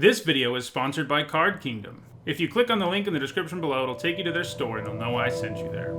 This video is sponsored by Card Kingdom. If you click on the link in the description below, it'll take you to their store and they'll know I sent you there.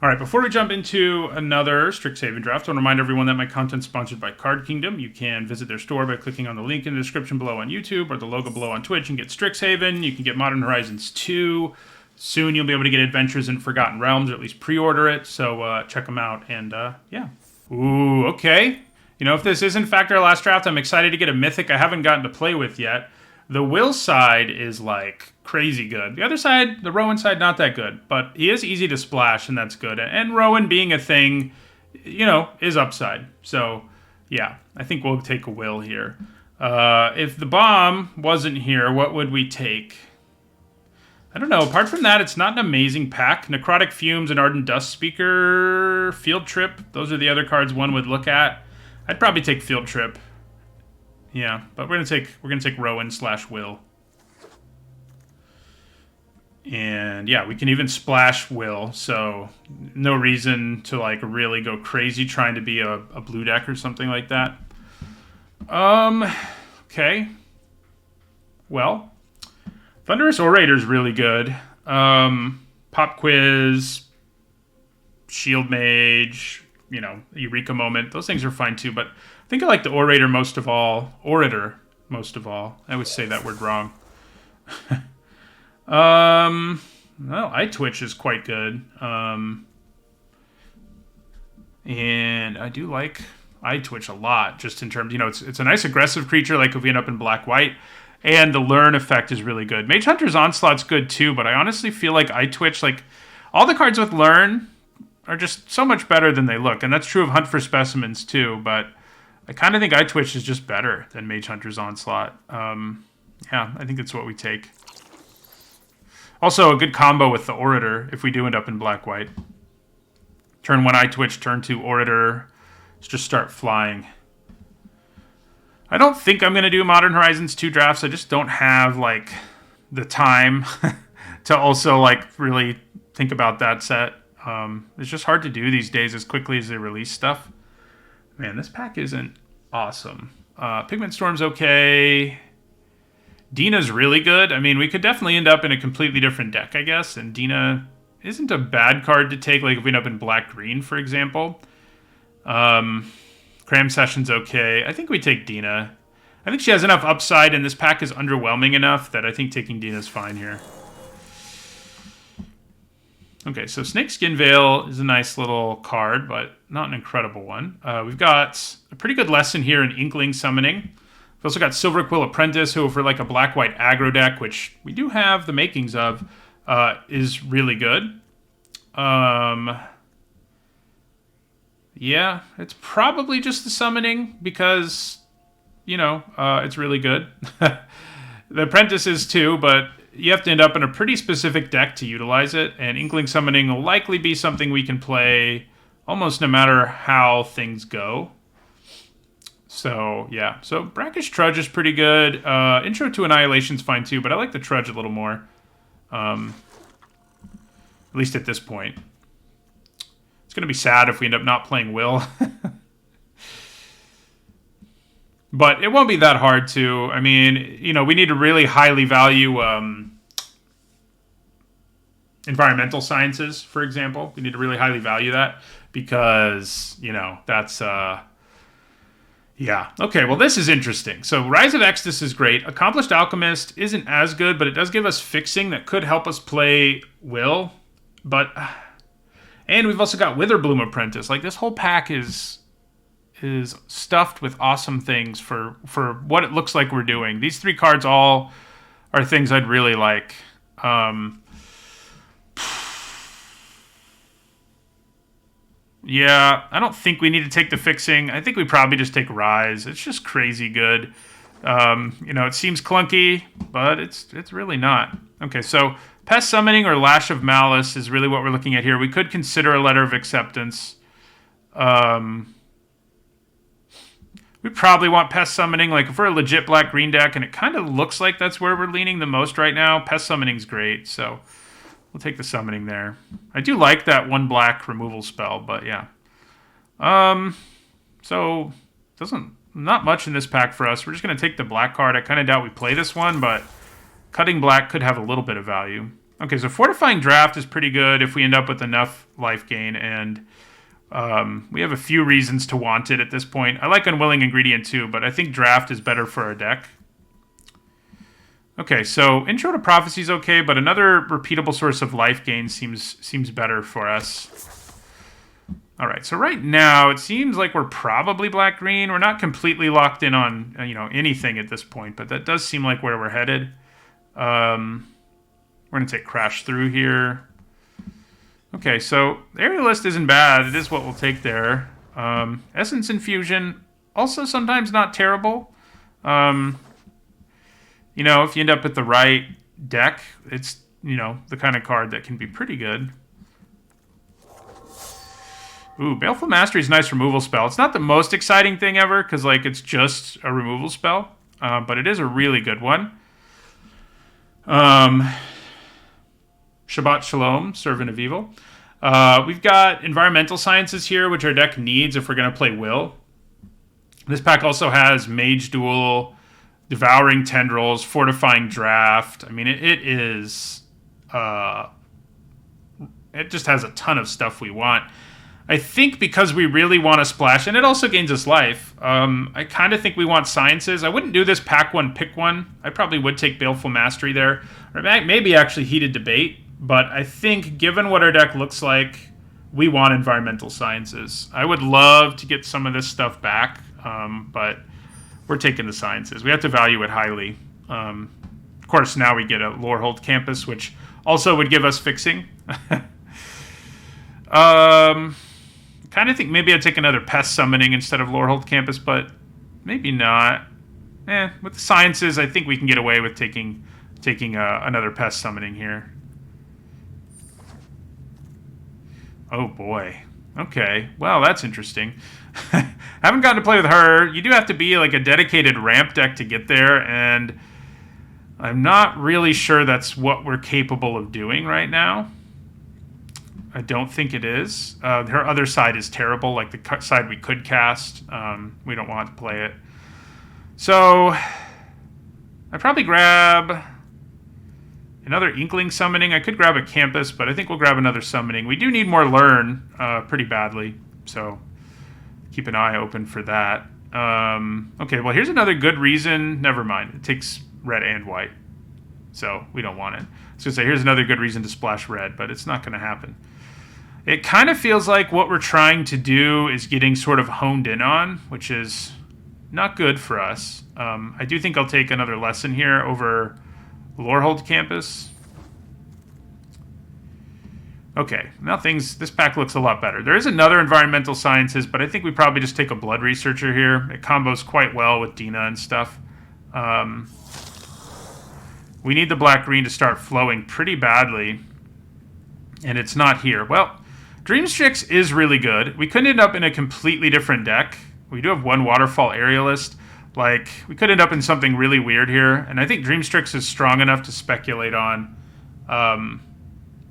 Alright, before we jump into another Strixhaven draft, I want to remind everyone that my content's sponsored by Card Kingdom. You can visit their store by clicking on the link in the description below on YouTube or the logo below on Twitch and get Strixhaven. You can get Modern Horizons 2. Soon you'll be able to get Adventures in Forgotten Realms, or at least pre-order it, so check them out, and yeah. Ooh, okay. You know, if this is in fact our last draft, I'm excited to get a Mythic I haven't gotten to play with yet. The Will side is, like, crazy good. The other side, the Rowan side, not that good. But he is easy to splash, and that's good. And Rowan being a thing, you know, is upside. So, yeah, I think we'll take a Will here. If the Bomb wasn't here, what would we take? I don't know. Apart from that, it's not an amazing pack. Necrotic Fumes and Ardent Dust Speaker, Field Trip. Those are the other cards one would look at. I'd probably take Field Trip. Yeah, but we're gonna take Rowan / Will. And yeah, we can even splash Will, so no reason to like really go crazy trying to be a blue deck or something like that. Okay. Well, Thunderous Orator's really good. Pop Quiz, Shield Mage, you know, Eureka Moment, those things are fine too, but I think I like the Orator most of all. I always say that word wrong. Well, iTwitch is quite good. And I do like iTwitch a lot, just in terms, you know, it's a nice aggressive creature, like if we end up in black-white, and the Learn effect is really good. Mage Hunter's Onslaught's good too, but I honestly feel like iTwitch, like, all the cards with Learn are just so much better than they look, and that's true of Hunt for Specimens too, but I kind of think iTwitch is just better than Mage Hunter's Onslaught. Yeah, I think that's what we take. Also, a good combo with the Orator if we do end up in black-white. Turn 1 iTwitch, turn 2 Orator. Let's just start flying. I don't think I'm going to do Modern Horizons 2 drafts. I just don't have, like, the time to also, like, really think about that set. It's just hard to do these days as quickly as they release stuff. Man, this pack isn't awesome. Pigment Storm's okay. Dina's really good. I mean, we could definitely end up in a completely different deck, I guess. And Dina isn't a bad card to take, like if we end up in black-green, for example. Cram Session's okay. I think we take Dina. I think she has enough upside, and this pack is underwhelming enough that I think taking Dina's fine here. Okay, so Snakeskin Veil is a nice little card, but not an incredible one. We've got a pretty good lesson here in Inkling Summoning. We've also got Silver Quill Apprentice, who for like a black-white aggro deck, which we do have the makings of, is really good. Yeah, it's probably just the Summoning because, you know, it's really good. The Apprentice is too, but you have to end up in a pretty specific deck to utilize it, and Inkling Summoning will likely be something we can play almost no matter how things go. So, yeah. So, Brackish Trudge is pretty good. Intro to Annihilation's fine too, but I like the Trudge a little more. At least at this point. It's going to be sad if we end up not playing Will. But it won't be that hard to. I mean, you know, we need to really highly value environmental sciences, for example. We need to really highly value that because, you know, that's, yeah. Okay, well, this is interesting. So Rise of Exodus is great. Accomplished Alchemist isn't as good, but it does give us fixing that could help us play Will. But, and we've also got Witherbloom Apprentice. Like, this whole pack is stuffed with awesome things for what it looks like we're doing. These 3 cards all are things I'd really like. Yeah, I don't think we need to take the fixing. I think we probably just take Rise. It's just crazy good. You know, it seems clunky, but it's really not. Okay, so Pest Summoning or Lash of Malice is really what we're looking at here. We could consider a Letter of Acceptance. We probably want Pest Summoning. Like, if we're a legit black-green deck, and it kind of looks like that's where we're leaning the most right now, Pest Summoning's great, so we'll take the Summoning there. I do like that 1 black removal spell, but yeah. So, not much in this pack for us. We're just going to take the black card. I kind of doubt we play this one, but cutting black could have a little bit of value. Okay, so Fortifying Draft is pretty good if we end up with enough life gain, and we have a few reasons to want it at this point. I like Unwilling Ingredient too, but I think Draft is better for our deck. Okay, so Intro to Prophecy is okay, but another repeatable source of life gain seems better for us. All right, so right now it seems like we're probably black-green. We're not completely locked in on anything at this point, but that does seem like where we're headed. We're going to take Crash Through here. Okay, so the Aerial List isn't bad. It is what we'll take there. Essence Infusion, also sometimes not terrible. If you end up with the right deck, it's, the kind of card that can be pretty good. Ooh, Baleful Mastery is a nice removal spell. It's not the most exciting thing ever, because, it's just a removal spell. But it is a really good one. Shabbat Shalom, Servant of Evil. We've got Environmental Sciences here, which our deck needs if we're going to play Will. This pack also has Mage Duel, Devouring Tendrils, Fortifying Draft. I mean, it is... it just has a ton of stuff we want. I think because we really want to splash, and it also gains us life, I kind of think we want Sciences. I wouldn't do this pack 1, pick 1. I probably would take Baleful Mastery there. Or maybe actually Heated Debate. But I think, given what our deck looks like, we want Environmental Sciences. I would love to get some of this stuff back, but we're taking the Sciences. We have to value it highly. Of course, now we get a Lorehold Campus, which also would give us fixing. Kind of think maybe I'd take another Pest Summoning instead of Lorehold Campus, but maybe not. With the Sciences, I think we can get away with taking another Pest Summoning here. Oh boy. Okay. Well, that's interesting. Haven't gotten to play with her. You do have to be like a dedicated ramp deck to get there, and I'm not really sure that's what we're capable of doing right now. I don't think it is. Her other side is terrible, like the side we could cast. We don't want to play it. So I'd probably grab another Inkling Summoning. I could grab a Campus, but I think we'll grab another Summoning. We do need more Learn pretty badly, so keep an eye open for that. Okay, well, here's another good reason. Never mind. It takes red and white, so we don't want it. I was going to say, here's another good reason to splash red, but it's not going to happen. It kind of feels like what we're trying to do is getting sort of honed in on, which is not good for us. I do think I'll take another Lesson here over Lorehold Campus. Okay, now this pack looks a lot better. There is another Environmental Sciences, but I think we probably just take a Blood Researcher here. It combos quite well with Dina and stuff. We need the black-green to start flowing pretty badly, and it's not here. Well, Dreamstrix is really good. We could end up in a completely different deck. We do have one Waterfall Aerialist. We could end up in something really weird here, and I think Dreamstrix is strong enough to speculate on.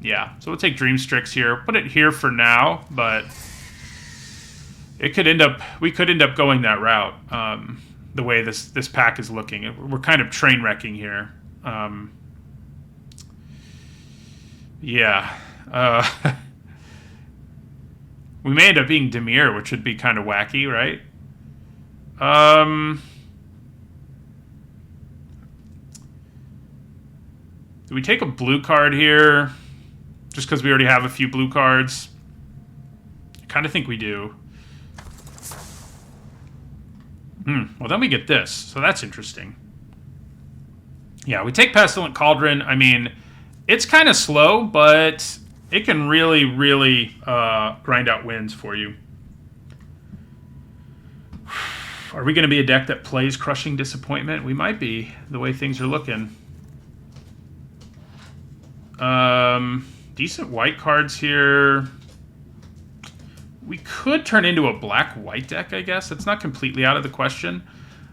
Yeah, so we'll take Dreamstrix here. Put it here for now, but we could end up going that route. The way this pack is looking, we're kind of train wrecking here. Yeah. We may end up being Dimir, which would be kind of wacky, right? Do we take a blue card here? Just because we already have a few blue cards? I kind of think we do. Well, then we get this. So that's interesting. Yeah, we take Pestilent Cauldron. I mean, it's kind of slow, but it can really, really grind out wins for you. Are we going to be a deck that plays Crushing Disappointment? We might be, the way things are looking. Decent white cards here. We could turn into a black-white deck, I guess. It's not completely out of the question.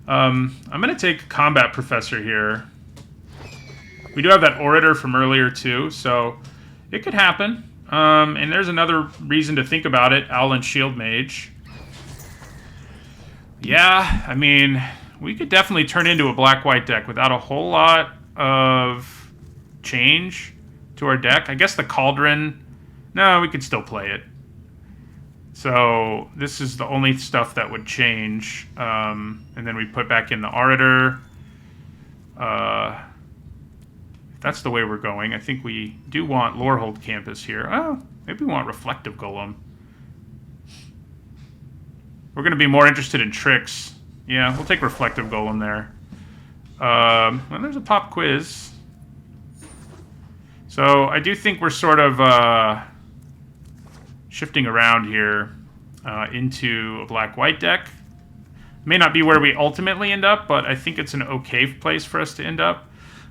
I'm going to take Combat Professor here. We do have that Orator from earlier, too, so it could happen. And there's another reason to think about it, Owl and Shield Mage. Yeah, I mean, we could definitely turn into a black-white deck without a whole lot of change to our deck. I guess the Cauldron... No, we could still play it. So this is the only stuff that would change. And then we put back in the Orator. If that's the way we're going, I think we do want Lorehold Campus here. Oh, maybe we want Reflective Golem. We're going to be more interested in tricks. Yeah, we'll take Reflective Golem there. And there's a pop quiz. So I do think we're sort of shifting around here into a black-white deck. May not be where we ultimately end up, but I think it's an okay place for us to end up.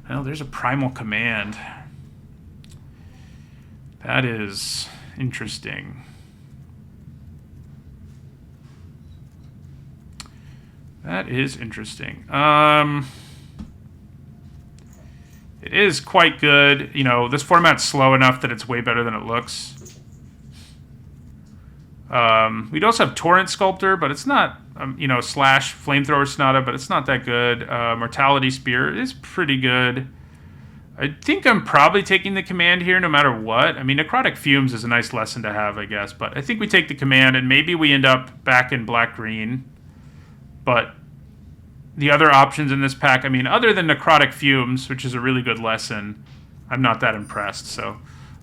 Well, there's a Primal Command. That is interesting. That is interesting. It is quite good. You know, this format's slow enough that it's way better than it looks. We'd also have Torrent Sculptor, but it's not, you know, slash Flamethrower Sonata, but it's not that good. Mortality Spear is pretty good. I think I'm probably taking the command here no matter what. I mean, Necrotic Fumes is a nice lesson to have, I guess, but I think we take the command and maybe we end up back in black-green. But the other options in this pack, I mean, other than Necrotic Fumes, which is a really good lesson, I'm not that impressed, so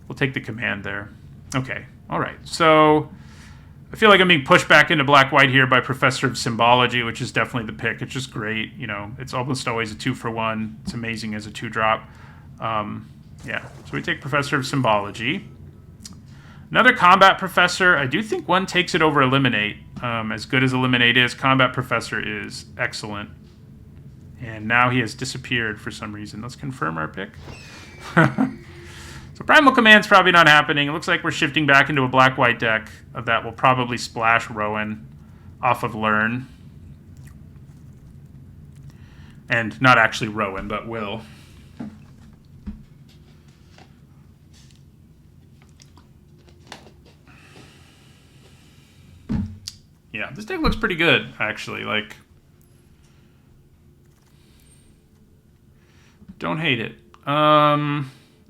we'll take the command there. Okay, all right, so I feel like I'm being pushed back into black-white here by Professor of Symbology, which is definitely the pick. It's just great, you know, it's almost always a 2-for-1. It's amazing as a 2-drop. Yeah, so we take Professor of Symbology. Another Combat Professor, I do think one takes it over Eliminate. As good as Eliminate is, Combat Professor is excellent. And now he has disappeared for some reason. Let's confirm our pick. So Primal Command's probably not happening. It looks like we're shifting back into a black-white deck that will probably splash Rowan off of Learn. And not actually Rowan, but Will. Yeah, this deck looks pretty good, actually. Like, don't hate it.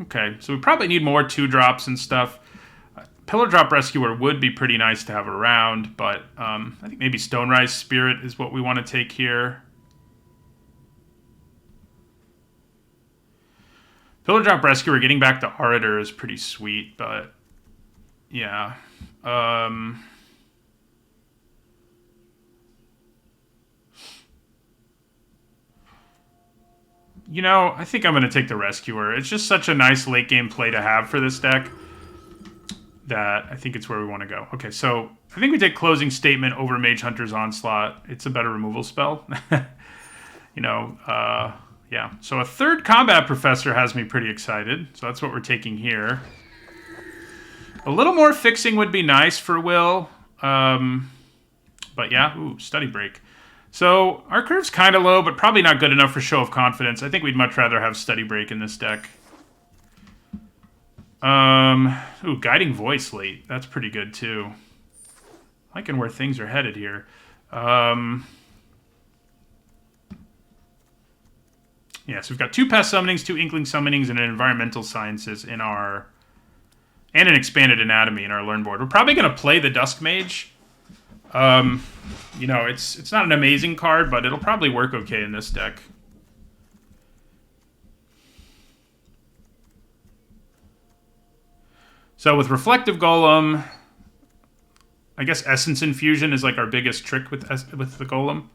Okay, so we probably need more 2-drops and stuff. Pillar Drop Rescuer would be pretty nice to have around, but I think maybe Stonerise Spirit is what we want to take here. Pillar Drop Rescuer, getting back to Orator is pretty sweet, but yeah. You know, I think I'm going to take the Rescuer. It's just such a nice late game play to have for this deck that I think it's where we want to go. Okay, so I think we take Closing Statement over Mage Hunter's Onslaught. It's a better removal spell. You know, yeah. So a third Combat Professor has me pretty excited. So that's what we're taking here. A little more fixing would be nice for Will. But yeah, ooh, Study Break. So our curve's kind of low, but probably not good enough for Show of Confidence. I think we'd much rather have Study Break in this deck. Ooh, Guiding Voice late. That's pretty good, too. Liking where things are headed here. Yeah, so we've got 2 Pest Summonings, 2 Inkling Summonings, and an Environmental Sciences in our... and an Expanded Anatomy in our Learn board. We're probably going to play the Dusk Mage. You know, it's not an amazing card, but it'll probably work okay in this deck. So with Reflective Golem, I guess Essence Infusion is like our biggest trick with the Golem.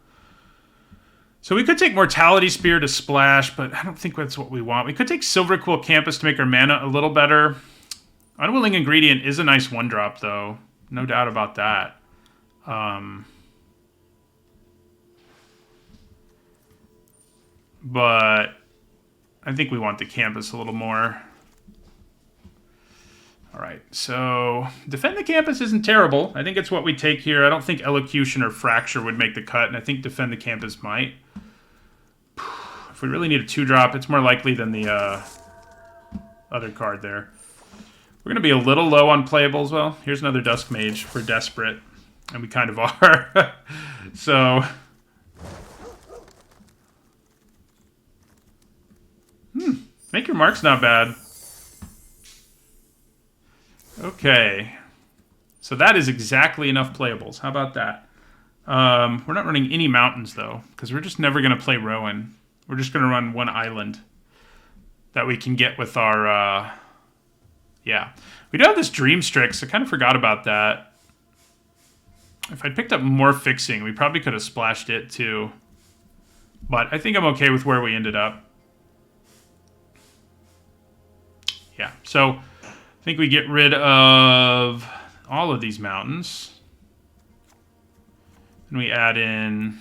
So we could take Mortality Spear to splash, but I don't think that's what we want. We could take Silver Quill Campus to make our mana a little better. Unwilling Ingredient is a nice 1-drop, though. No doubt about that. But I think we want the Campus a little more. All right, so defend the campus isn't terrible. I think it's what we take here. I don't think elocution or fracture would make the cut, and I think defend the campus might. If we really need a 2-drop, it's more likely than the other card there. We're going to be a little low on playables. Well, here's another Dusk Mage. We're desperate, and we kind of are. So... Make your marks not bad. Okay. So that is exactly enough playables. How about that? We're not running any mountains, though, because we're just never going to play Rowan. We're just going to run one island that we can get with our... yeah. We do have this Dream Strix. I kind of forgot about that. If I'd picked up more fixing, we probably could have splashed it, too. But I think I'm okay with where we ended up. Yeah, so I think we get rid of all of these mountains. And we add in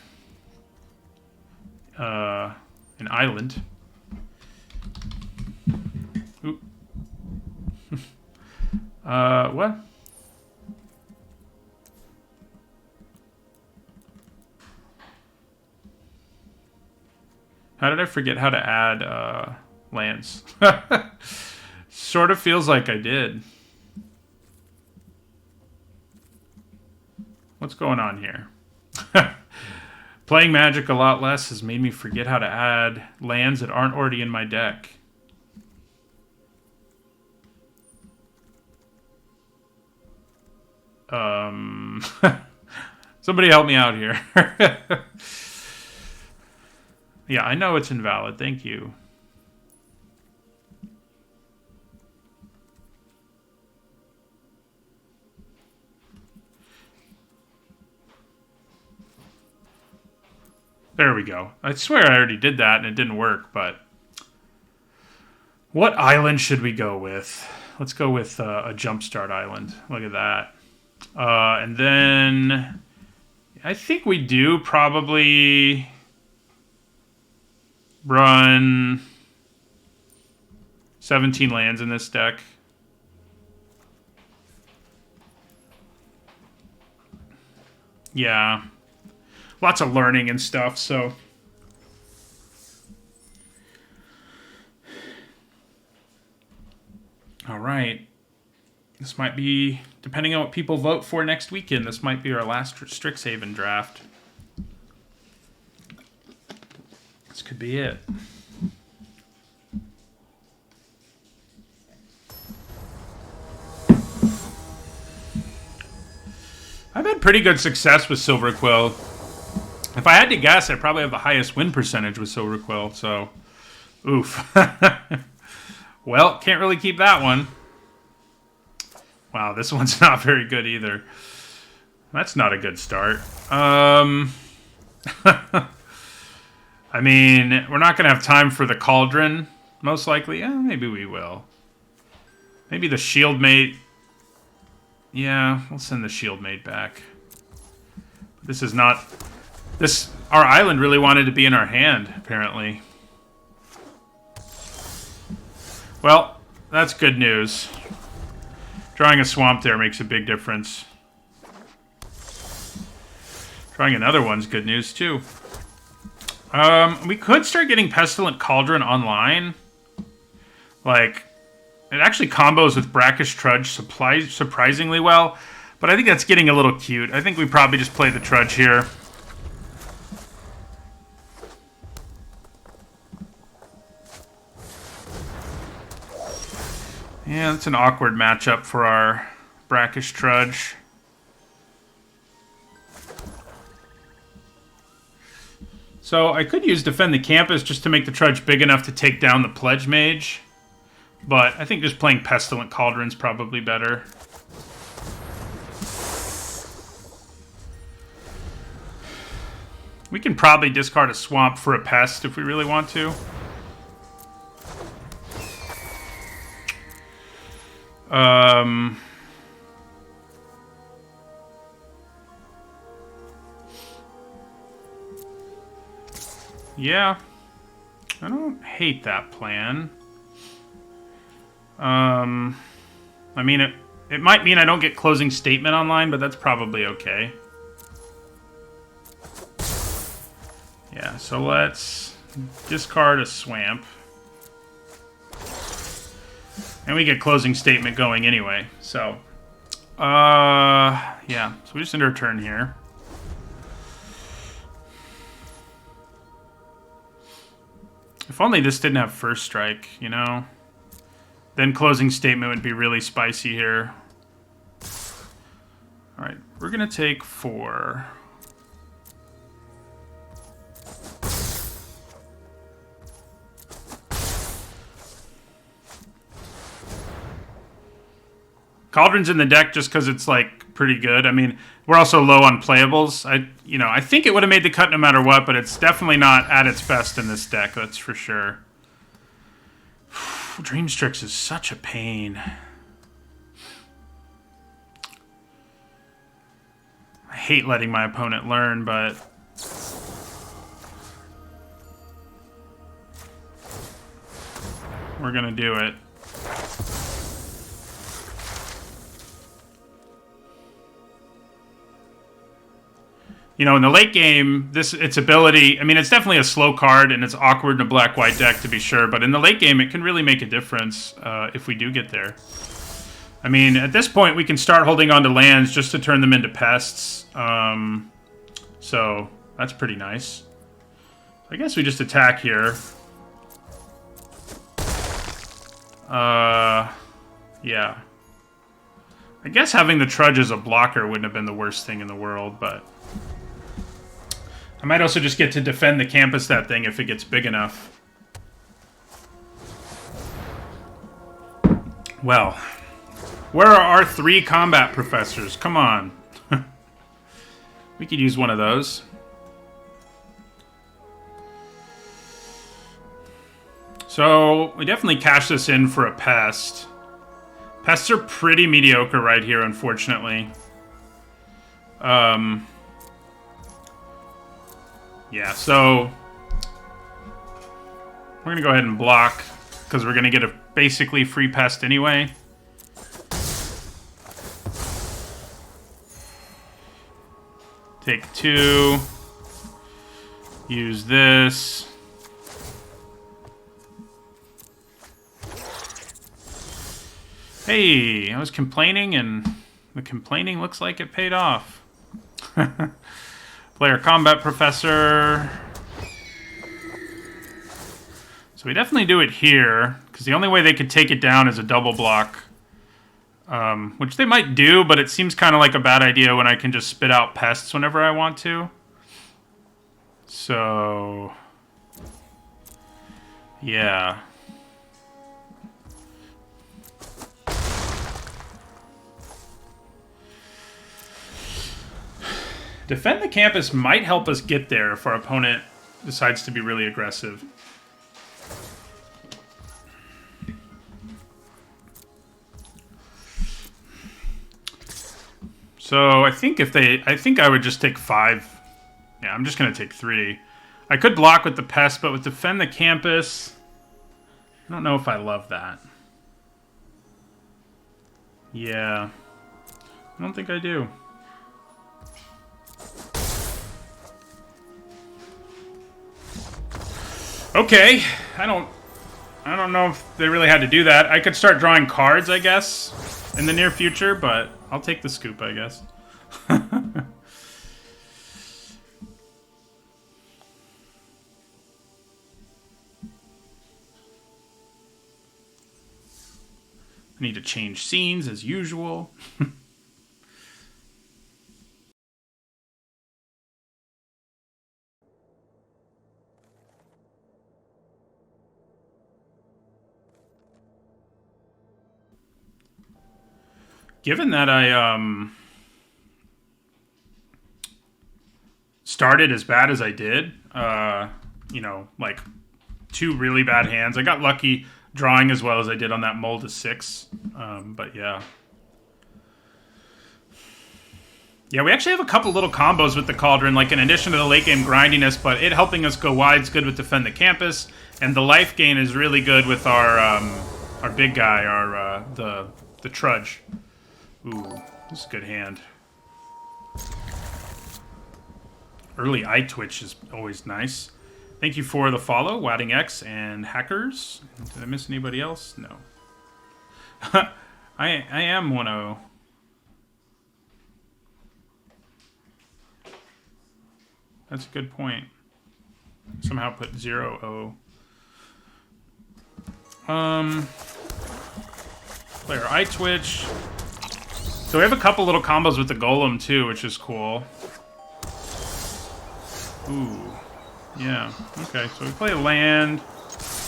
an island. Ooh. What? How did I forget how to add lands? Sort of feels like I did. What's going on here? Playing Magic a lot less has made me forget how to add lands that aren't already in my deck. Somebody help me out here. Yeah, I know it's invalid. Thank you. There we go. I swear I already did that and it didn't work, but... What island should we go with? Let's go with a Jumpstart Island. Look at that. And then... I think we do probably... run 17 lands in this deck. Yeah. Lots of learning and stuff, so... All right. This might be, depending on what people vote for next weekend, this might be our last Strixhaven draft. This could be it. I've had pretty good success with Silver Quill. If I had to guess, I probably have the highest win percentage with Silver Quill, so... Oof. Well, can't really keep that one. Wow, this one's not very good either. That's not a good start. I mean, we're not going to have time for the Cauldron, most likely. Maybe we will. Maybe the Shield Mate. Yeah, we'll send the Shield Mate back. This is not... Our island really wanted to be in our hand, apparently. Well, that's good news. Drawing a swamp there makes a big difference. Drawing another one's good news, too. We could start getting Pestilent Cauldron online. Like, it actually combos with Brackish Trudge surprisingly well. But I think that's getting a little cute. I think we probably just play the Trudge here. Yeah, that's an awkward matchup for our Brackish Trudge. So I could use Defend the Campus just to make the Trudge big enough to take down the Pledge Mage. But I think just playing Pestilent Cauldron's probably better. We can probably discard a Swamp for a Pest if we really want to. Yeah. I don't hate that plan. I I mean, it might mean I don't get Closing Statement online, but that's probably okay. Yeah, so let's discard a Swamp. And we get Closing Statement going anyway, so... yeah, so we just end our turn here. If only this didn't have First Strike, you know? Then Closing Statement would be really spicy here. Alright, we're gonna take 4. Cauldron's in the deck just because it's, like, pretty good. I mean, we're also low on playables. I think it would have made the cut no matter what, but it's definitely not at its best in this deck, that's for sure. Dream Strix is such a pain. I hate letting my opponent learn, but... we're gonna do it. You know, in the late game, its ability... I mean, it's definitely a slow card, and it's awkward in a black-white deck, to be sure. But in the late game, it can really make a difference if we do get there. I mean, at this point, we can start holding on to lands just to turn them into pests. So, that's pretty nice. I guess we just attack here. Yeah. I guess having the Trudge as a blocker wouldn't have been the worst thing in the world, but... I might also just get to defend the campus that thing if it gets big enough. Well, where are our 3 combat professors? Come on. We could use one of those. So, we definitely cash this in for a pest. Pests are pretty mediocre right here, unfortunately. Yeah, so we're going to go ahead and block because we're going to get a basically free pest anyway. Take 2. Use this. Hey, I was complaining and the complaining looks like it paid off. Player Combat Professor. So we definitely do it here, because the only way they could take it down is a double block. Which they might do, but it seems kind of like a bad idea when I can just spit out pests whenever I want to. So... yeah. Defend the campus might help us get there if our opponent decides to be really aggressive. So I think I would just take 5. Yeah, I'm just gonna take 3. I could block with the pest, but with defend the campus, I don't know if I love that. Yeah, I don't think I do. Okay, I don't know if they really had to do that. I could start drawing cards, I guess, in the near future, but I'll take the scoop, I guess. I need to change scenes as usual. Given that I started as bad as I did, you know, like 2 really bad hands. I got lucky drawing as well as I did on that mull to 6, but yeah. Yeah, we actually have a couple little combos with the Cauldron, like in addition to the late game grindiness, but it helping us go wide is good with Defend the Campus, and the life gain is really good with our big guy, the the Trudge. Ooh, this is a good hand. Early eye twitch is always nice. Thank you for the follow, Wadding X and Hackers. Did I miss anybody else? No. I am 1-0. That's a good point. Somehow put 0-0. Player eye twitch. So we have a couple little combos with the golem too, which is cool. Ooh. Yeah. Okay, so we play land.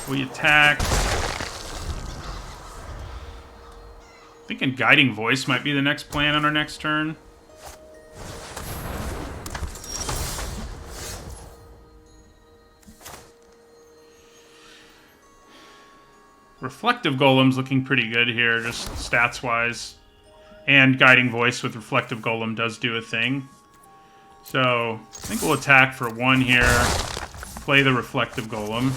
We attack. Thinking Guiding Voice might be the next plan on our next turn. Reflective Golem's looking pretty good here, just stats-wise. And Guiding Voice with Reflective Golem does do a thing. So, I think we'll attack for 1 here. Play the Reflective Golem.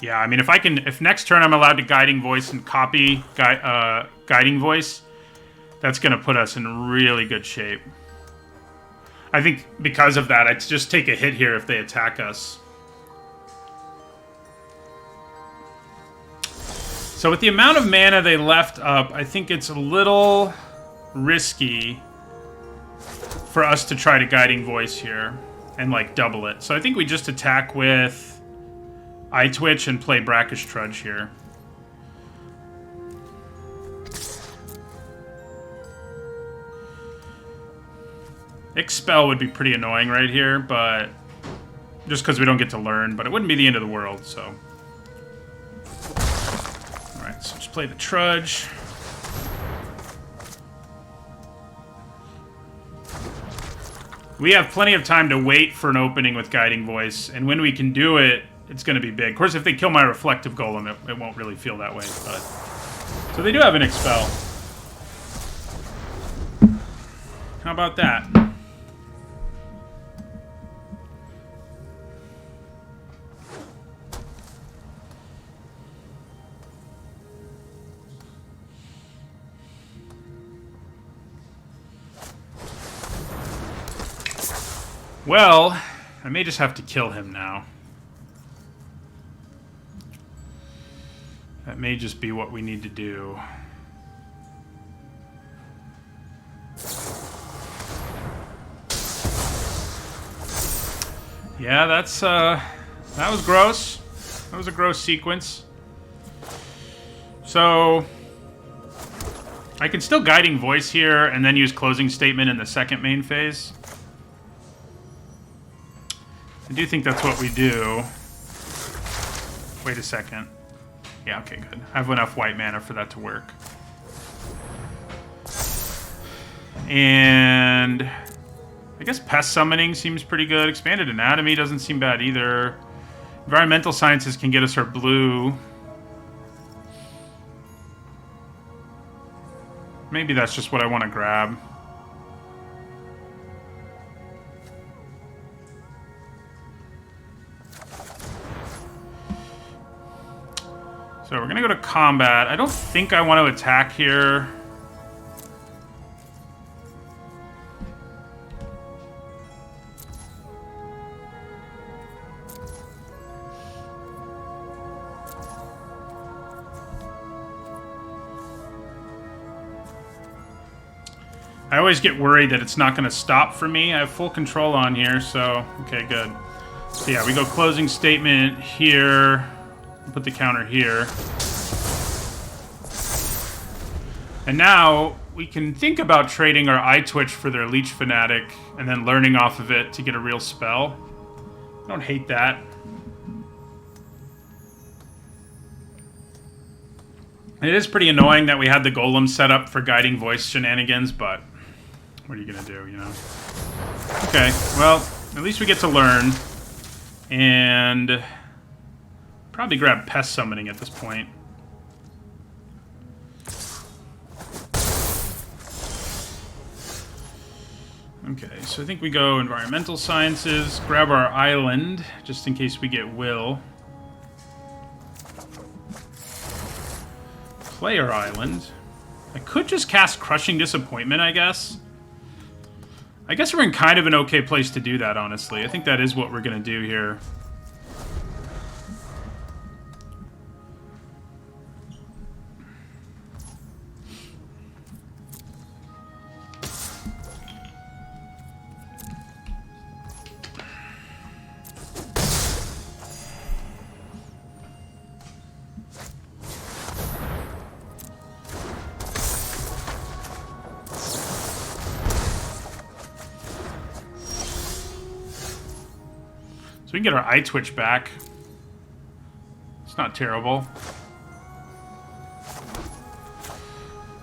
Yeah, I mean, if next turn I'm allowed to Guiding Voice and copy Guiding Voice, that's going to put us in really good shape. I think because of that, I'd just take a hit here if they attack us. So with the amount of mana they left up, I think it's a little risky for us to try to Guiding Voice here and, like, double it. So I think we just attack with Eye Twitch and play Brackish Trudge here. Expel would be pretty annoying right here, but just because we don't get to learn, but it wouldn't be the end of the world, so. Alright, so just play the Trudge. We have plenty of time to wait for an opening with Guiding Voice, and when we can do it, it's going to be big. Of course, if they kill my Reflective Golem, it won't really feel that way, but. So they do have an Expel. How about that? Well, I may just have to kill him now. That may just be what we need to do. Yeah, that's, that was gross. That was a gross sequence. So, I can still Guiding Voice here and then use Closing Statement in the second main phase. I do think that's what we do. Wait a second. Yeah, okay, good. I have enough white mana for that to work. And I guess Pest Summoning seems pretty good. Expanded Anatomy doesn't seem bad either. Environmental Sciences can get us our blue. Maybe that's just what I want to grab. So we're going to go to combat. I don't think I want to attack here. I always get worried that it's not going to stop for me. I have full control on here, so okay, good. So yeah, we go Closing Statement here. Put the counter here. And now we can think about trading our Eye Twitch for their Leech Fanatic and then learning off of it to get a real spell. I don't hate that. It is pretty annoying that we had the Golem set up for Guiding Voice shenanigans, but what are you gonna do, you know? Okay, well, at least we get to learn. And probably grab Pest Summoning at this point. Okay, so I think we go environmental sciences, grab our island, just in case we get will. Play our island. I could just cast Crushing Disappointment, I guess. I guess we're in kind of an okay place to do that, honestly. I think that is what we're going to do here. So we can get our Eye Twitch back. It's not terrible.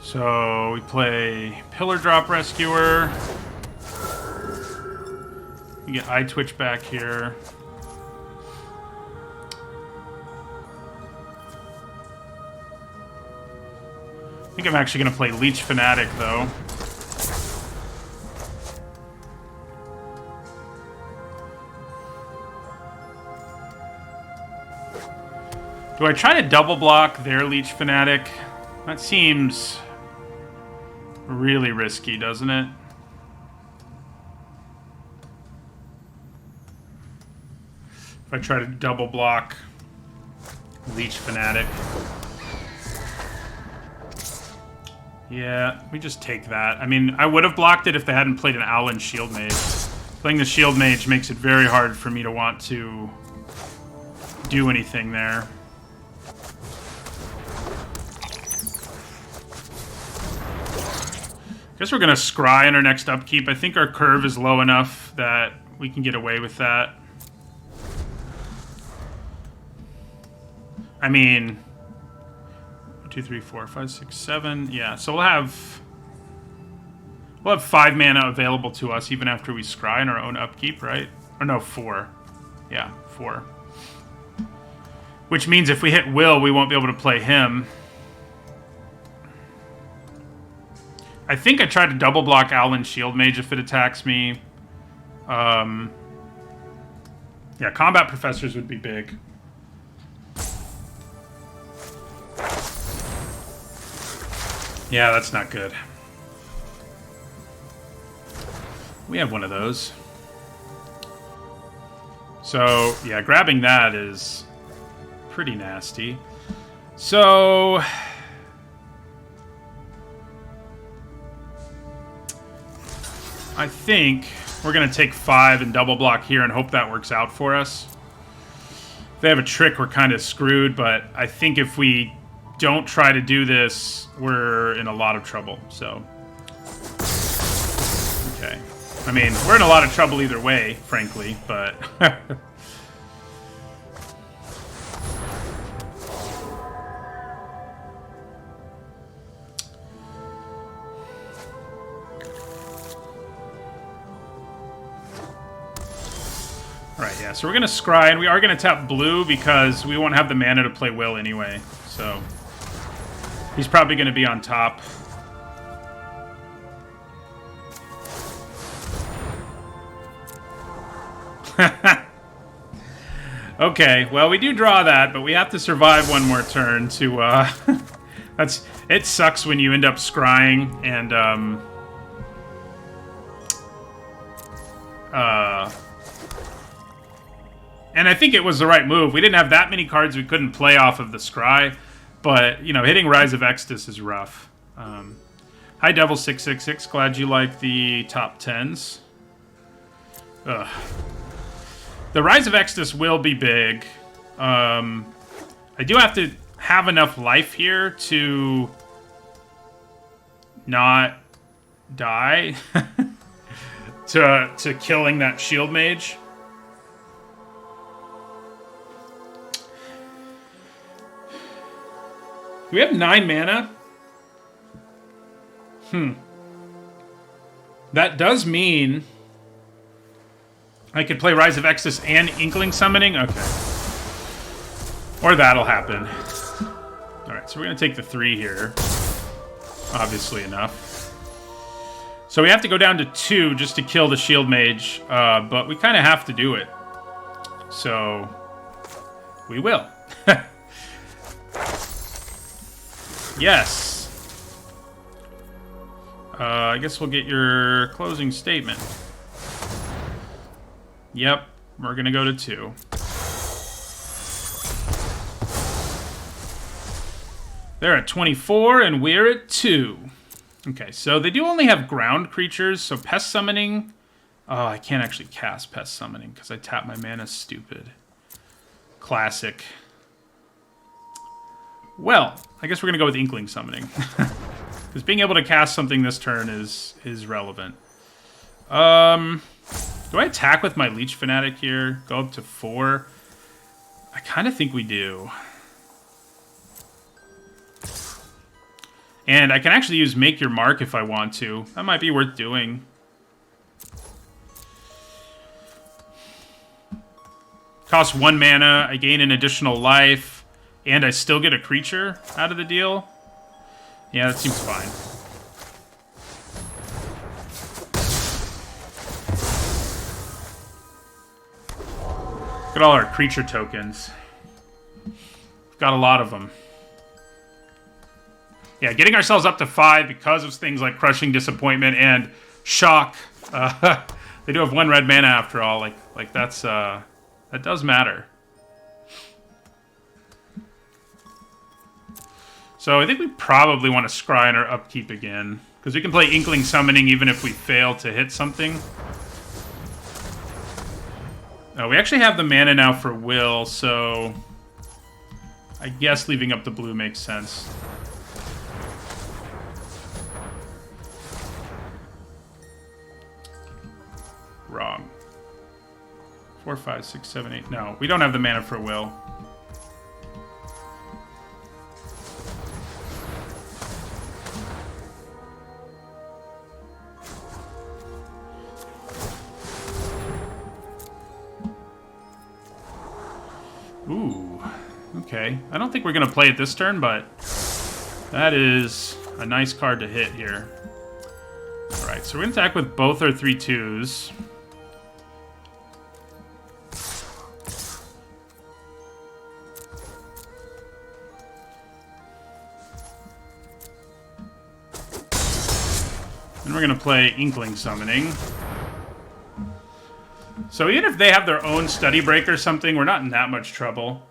So we play Pillar Drop Rescuer. We get Eye Twitch back here. I think I'm actually going to play Leech Fanatic, though. Do I try to double block their Leech Fanatic? That seems really risky, doesn't it? If I try to double block Leech Fanatic. Yeah, we just take that. I mean, I would have blocked it if they hadn't played an Owlin Shield Mage. Playing the Shield Mage makes it very hard for me to want to do anything there. Guess we're going to scry in our next upkeep. I think our curve is low enough that we can get away with that. I mean, 1, 2, 3, 4, 5, 6, 7. Yeah, so we'll have 5 mana available to us even after we scry in our own upkeep, right? Or no, 4. Yeah, 4. Which means if we hit Will, we won't be able to play him. I think I tried to double block Owlin Shield Mage if it attacks me. Yeah, Combat Professors would be big. Yeah, that's not good. We have one of those. So, yeah, grabbing that is pretty nasty. So I think we're going to take 5 and double block here and hope that works out for us. If they have a trick, we're kind of screwed, but I think if we don't try to do this, we're in a lot of trouble, so. Okay. I mean, we're in a lot of trouble either way, frankly, but. Alright, yeah, so we're going to scry, and we are going to tap blue because we won't have the mana to play Will anyway, so he's probably going to be on top. Okay, well, we do draw that, but we have to survive one more turn to, it sucks when you end up scrying, and, and I think it was the right move. We didn't have that many cards we couldn't play off of the scry, but, you know, hitting Rise of Extus is rough. Hi, Devil666. Glad you like the top 10s. Ugh. The Rise of Extus will be big. I do have to have enough life here to not die to killing that Shield Mage. Do we have 9 mana? That does mean I could play Rise of Extus and Inkling Summoning? Okay. Or that'll happen. Alright, so we're going to take the 3 here. Obviously enough. So we have to go down to 2 just to kill the shield mage, but we kind of have to do it. So we will. Yes. I guess we'll get your closing statement. Yep, we're gonna go to 2. They're at 24, and we're at 2. Okay, so they do only have ground creatures, so Pest Summoning... Oh, I can't actually cast Pest Summoning because I tap my mana stupid. Classic. Well, I guess we're going to go with Inkling Summoning. Because being able to cast something this turn is relevant. Do I attack with my Leech Fanatic here? Go up to 4? I kind of think we do. And I can actually use Make Your Mark if I want to. That might be worth doing. Costs 1 mana, I gain an additional life, and I still get a creature out of the deal. Yeah, that seems fine. Look at all our creature tokens. We've got a lot of them. Yeah, getting ourselves up to 5 because of things like Crushing Disappointment and Shock. They do have 1 red mana after all. Like that's that does matter. So I think we probably want to scry on our upkeep again, because we can play Inkling Summoning even if we fail to hit something. We actually have the mana now for Will, so I guess leaving up the blue makes sense. Wrong. 4, 5, 6, 7, 8. No, we don't have the mana for Will. Ooh, okay. I don't think we're going to play it this turn, but that is a nice card to hit here. Alright, so we're going to attack with both our 3/2s. And we're going to play Inkling Summoning. So even if they have their own Study Break or something, we're not in that much trouble.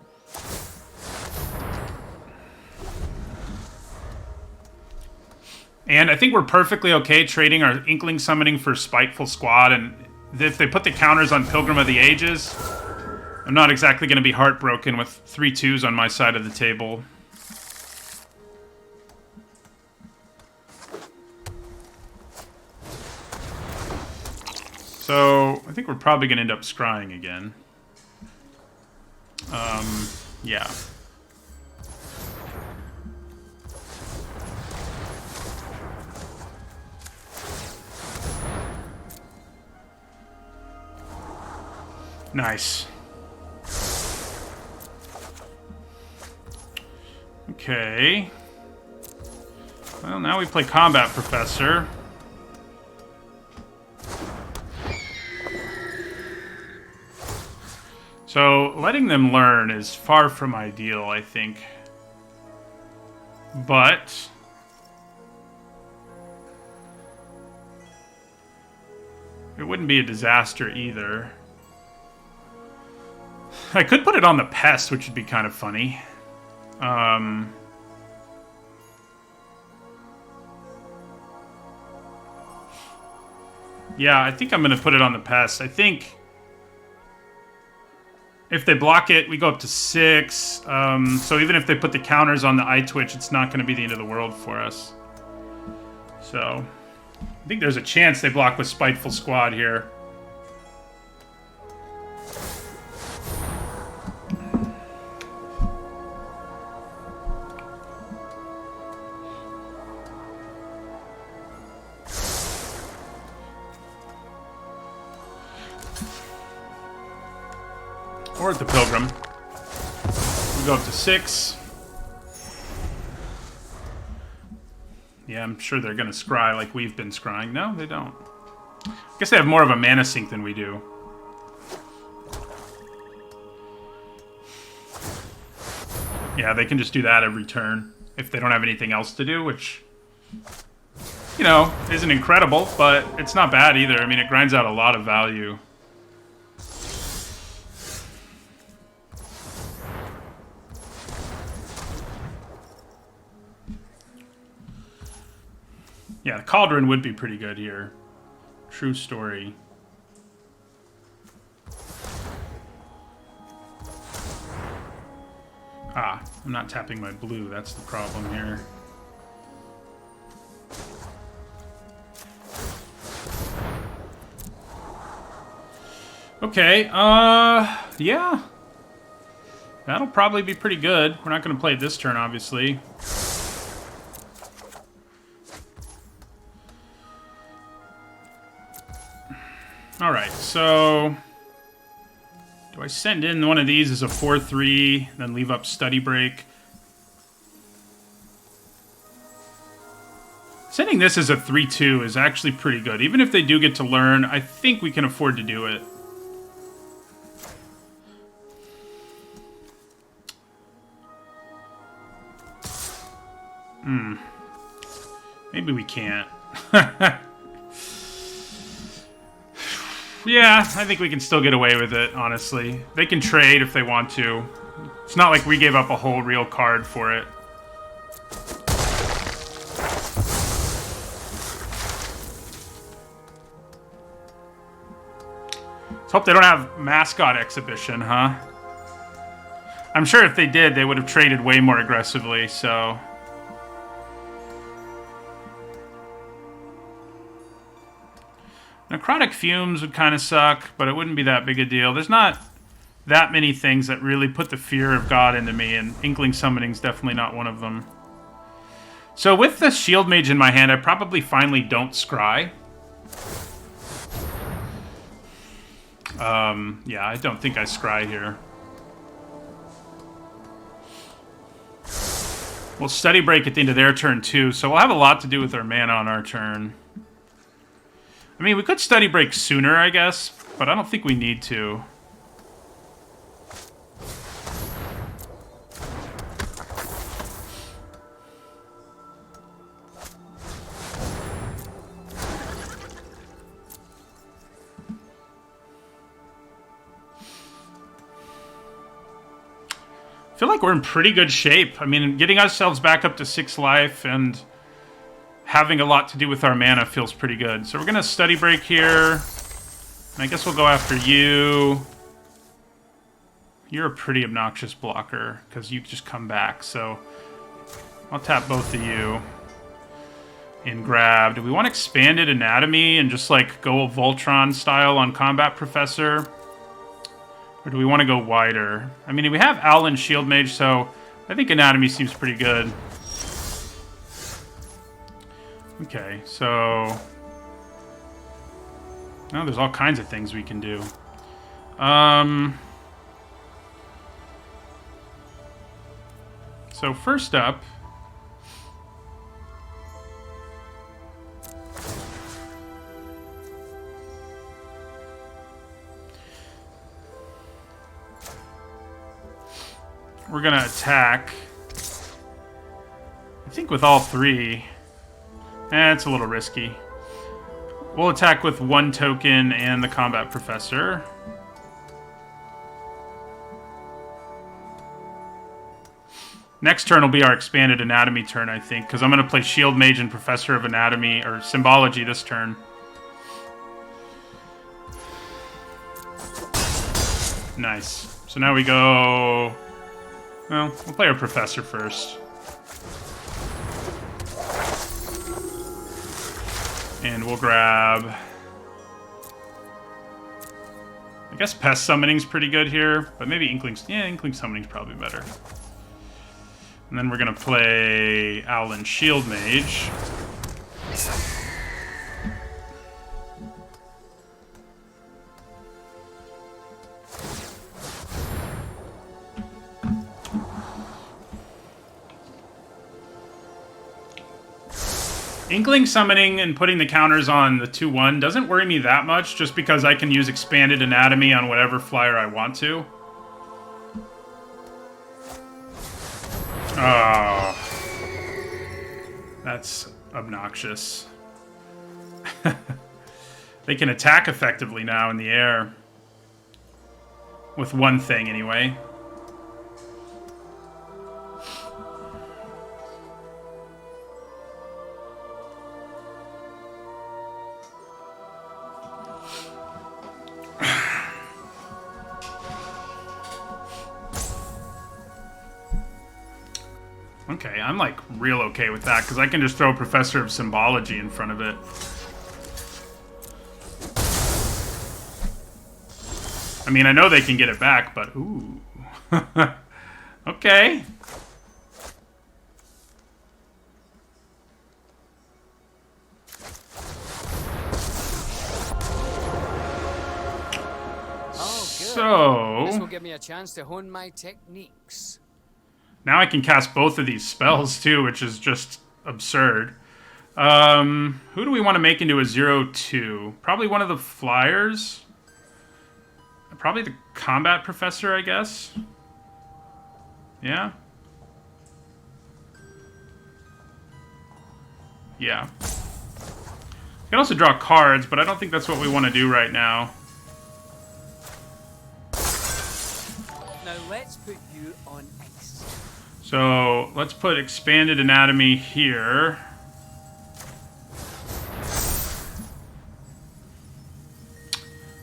And I think we're perfectly okay trading our Inkling Summoning for Spiteful Squad, and if they put the counters on Pilgrim of the Ages, I'm not exactly going to be heartbroken with 3/2s on my side of the table. So, I think we're probably going to end up scrying again. Yeah. Nice. Okay. Well, now we play Combat Professor. So, letting them learn is far from ideal, I think. But it wouldn't be a disaster either. I could put it on the Pest, which would be kind of funny. Yeah, I think I'm going to put it on the Pest. I think if they block it, we go up to 6. So even if they put the counters on the eye twitch, it's not going to be the end of the world for us. So I think there's a chance they block with Spiteful Squad here. Or at the Pilgrim. We go up to 6. Yeah, I'm sure they're going to scry like we've been scrying. No, they don't. I guess they have more of a mana sink than we do. Yeah, they can just do that every turn if they don't have anything else to do, which, you know, isn't incredible, but it's not bad either. I mean, it grinds out a lot of value. Yeah, the Cauldron would be pretty good here. True story. Ah, I'm not tapping my blue. That's the problem here. Okay, yeah. That'll probably be pretty good. We're not going to play it this turn, obviously. Alright, so... do I send in one of these as a 4-3, then leave up Study Break? Sending this as a 3-2 is actually pretty good. Even if they do get to learn, I think we can afford to do it. Maybe we can't. Yeah, I think we can still get away with it, honestly. They can trade if they want to. It's not like we gave up a whole real card for it. Let's hope they don't have Mascot Exhibition, huh? I'm sure if they did, they would have traded way more aggressively, so... Necrotic Fumes would kind of suck, but it wouldn't be that big a deal. There's not that many things that really put the fear of God into me, and Inkling Summoning's definitely not one of them. So with the Shield Mage in my hand, I probably finally don't scry. Yeah, I don't think I scry here. We'll Study Break at the end of their turn too, so we'll have a lot to do with our mana on our turn. I mean, we could Study Break sooner, I guess, but I don't think we need to. I feel like we're in pretty good shape. I mean, getting ourselves back up to 6 life and having a lot to do with our mana feels pretty good. So we're going to Study Break here. I guess we'll go after you. You're a pretty obnoxious blocker because you just come back. So I'll tap both of you and grab. Do we want Expanded Anatomy and just like go a Voltron style on Combat Professor? Or do we want to go wider? I mean, we have Owl and Shield Mage, so I think Anatomy seems pretty good. Okay, so... now there's all kinds of things we can do. So first up... we're going to attack, I think, with all 3. It's a little risky. We'll attack with 1 token and the Combat Professor. Next turn will be our Expanded Anatomy turn, I think, because I'm going to play Shield Mage and Professor of Anatomy, or Symbology this turn. Nice. So now we go... well, we'll play our Professor first. And we'll grab... I guess Pest Summoning's pretty good here, but maybe Inkling's... yeah, Inkling Summoning's probably better. And then we're going to play Owl and Shield Mage. Inkling summoning and putting the counters on the 2/1 doesn't worry me that much, just because I can use Expanded Anatomy on whatever flyer I want to. Oh. That's obnoxious. They can attack effectively now in the air. With one thing, anyway. Okay, I'm like real okay with that, because I can just throw Professor of Symbology in front of it. I mean, I know they can get it back, but ooh. Okay. So this will give me a chance to hone my techniques. Now I can cast both of these spells too, which is just absurd. Who do we want to make into a 0/2? Probably one of the flyers. Probably the Combat Professor, I guess. Yeah. Yeah. You can also draw cards, but I don't think that's what we want to do right now. Now let's put you on ice. So let's put Expanded Anatomy here.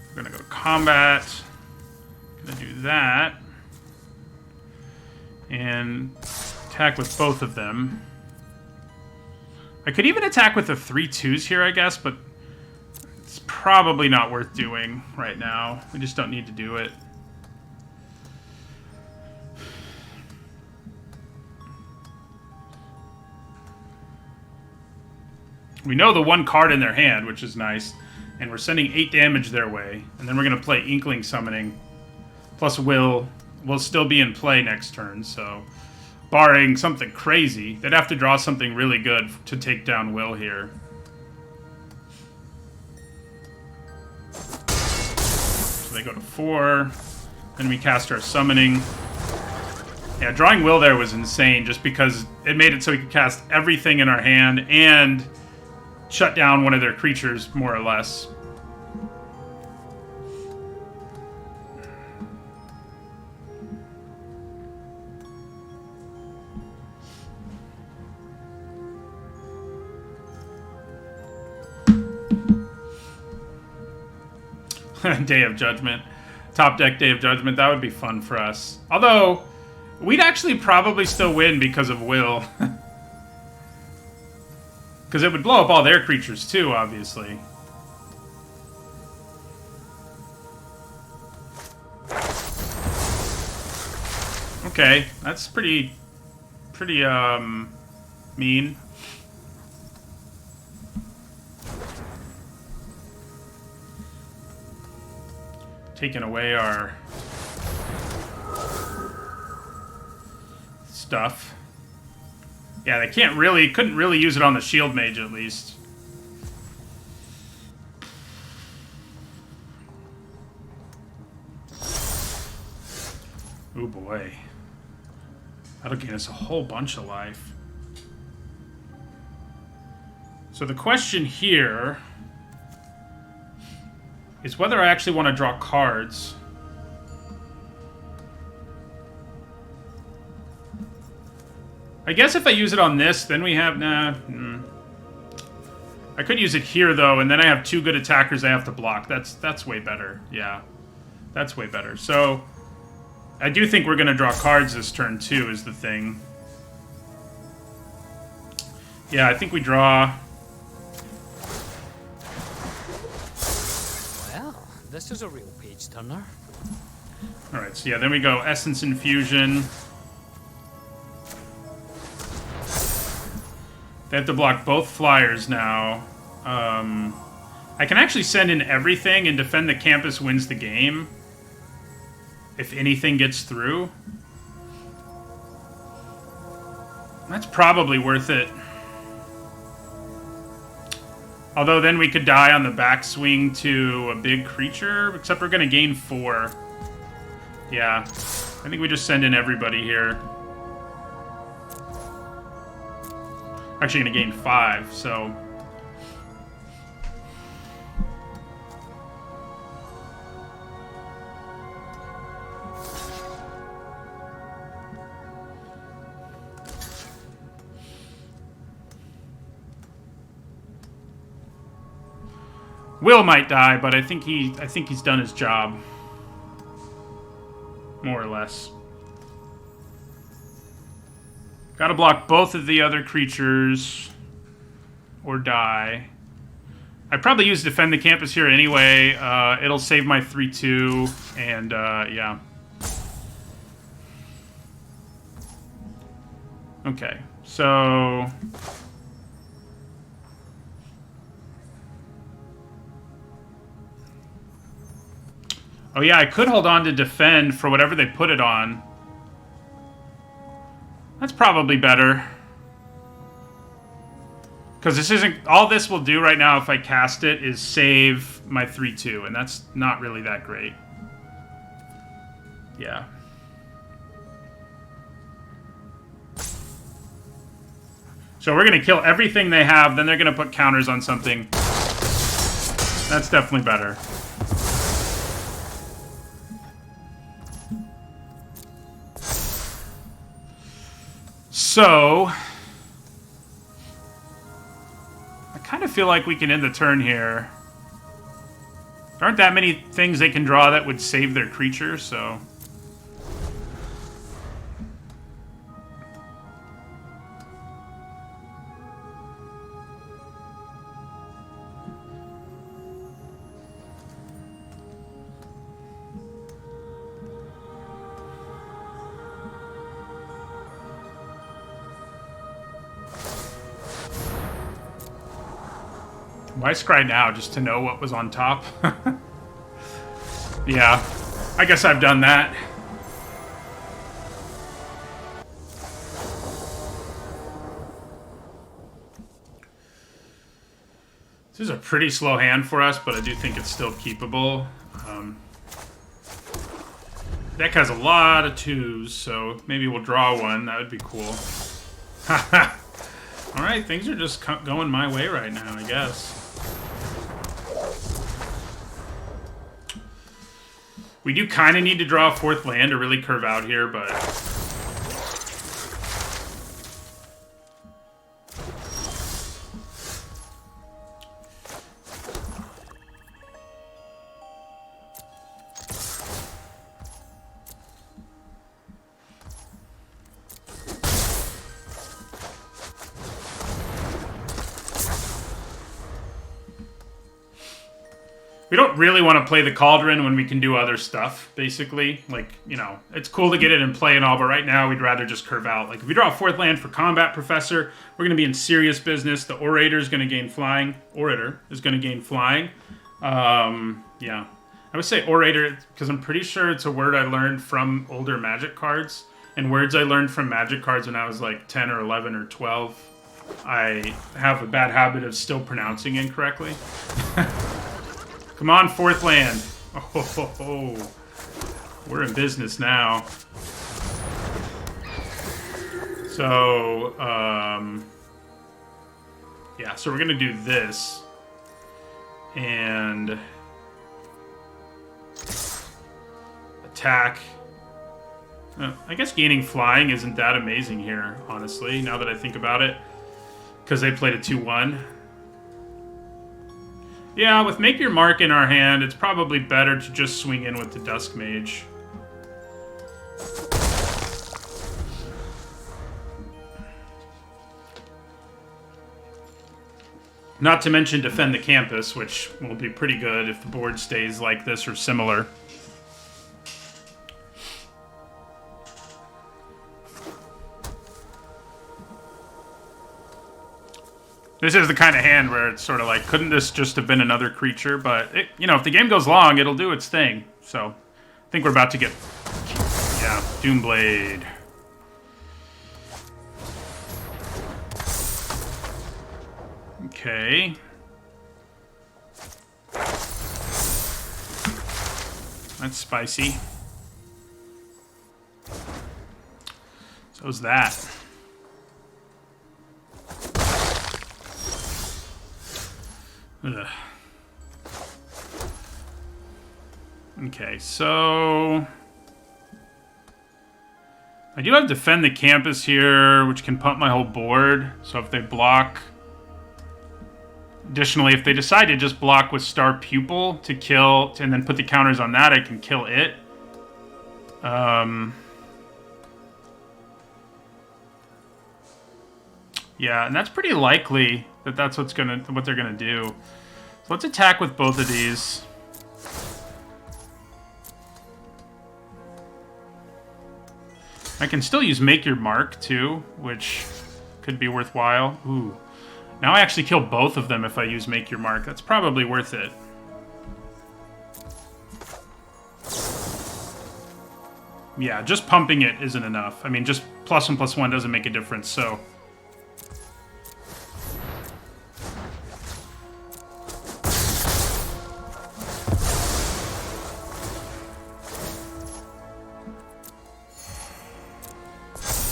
We're gonna go to combat. Gonna do that. And attack with both of them. I could even attack with the 3/2s here, I guess, but it's probably not worth doing right now. We just don't need to do it. We know the one card in their hand, which is nice. And we're sending 8 damage their way. And then we're going to play Inkling Summoning. Plus Will still be in play next turn, so... Barring something crazy, they'd have to draw something really good to take down Will here. So they go to 4. Then we cast our Summoning. Yeah, drawing Will there was insane, just because it made it so we could cast everything in our hand and shut down one of their creatures, more or less. Day of Judgment. Top deck Day of Judgment. That would be fun for us. Although, we'd actually probably still win because of Will. Because it would blow up all their creatures too, obviously. Okay, that's pretty mean. Taking away our stuff. Yeah, they couldn't really use it on the Shield Mage, at least. Oh boy. That'll gain us a whole bunch of life. So the question here is whether I actually want to draw cards. I guess if I use it on this, then we have... Nah. I could use it here, though, and then I have 2 good attackers I have to block. That's way better. Yeah. That's way better. So, I do think we're going to draw cards this turn, too, is the thing. Yeah, I think we draw... Well, this is a real page-turner. Alright, so yeah, then we go Essence Infusion. They have to block both flyers now. I can actually send in everything and defend the campus wins the game. If anything gets through. That's probably worth it. Although then we could die on the backswing to a big creature, except we're going to gain 4. Yeah, I think we just send in everybody here. Actually going to gain 5, so... Will might die, but I think he's done his job. More or less. Gotta block both of the other creatures. Or die. I'd probably use Defend the Campus here anyway. It'll save my 3/2. And, yeah. Okay, so... Oh yeah, I could hold on to defend for whatever they put it on. That's probably better. Because this isn't... All this will do right now if I cast it is save my 3/2, and that's not really that great. Yeah. So we're going to kill everything they have, then they're going to put counters on something. That's definitely better. So, I kind of feel like we can end the turn here. There aren't that many things they can draw that would save their creature, so... Why scry now? Just to know what was on top? Yeah, I guess I've done that. This is a pretty slow hand for us, but I do think it's still keepable. Deck has a lot of 2s, so maybe we'll draw one. That would be cool. Alright, things are just going my way right now, I guess. We do kind of need to draw a 4th land to really curve out here, but... We don't really want to play the Cauldron when we can do other stuff, basically. Like, you know, it's cool to get it in play and all, but right now we'd rather just curve out. Like, if we draw a 4th land for Combat Professor, we're going to be in serious business. The Orator is going to gain flying. Orator is going to gain flying. Yeah. I would say Orator because I'm pretty sure it's a word I learned from older Magic cards. And words I learned from Magic cards when I was like 10 or 11 or 12, I have a bad habit of still pronouncing incorrectly. Come on, 4th land. Oh, we're in business now. So, yeah, so we're going to do this. And attack. I guess gaining flying isn't that amazing here, honestly, now that I think about it. Because they played a 2/1. Yeah, with Make Your Mark in our hand, it's probably better to just swing in with the Dusk Mage. Not to mention Defend the Campus, which will be pretty good if the board stays like this or similar. This is the kind of hand where it's sort of like, couldn't this just have been another creature? But, it, you know, if the game goes long, it'll do its thing. So, I think we're about to get... Yeah, Doomblade. Okay. That's spicy. So's that. Ugh. Okay, so I do have Defend the Campus here, which can pump my whole board. So if they block... Additionally, if they decide to just block with Star Pupil to kill, and then put the counters on that, I can kill it. Yeah, and that's pretty likely that that's what they're gonna do. So let's attack with both of these. I can still use Make Your Mark too, which could be worthwhile. Ooh. Now I actually kill both of them if I use Make Your Mark. That's probably worth it. Yeah, just pumping it isn't enough. I mean, just +1/+1 doesn't make a difference, so...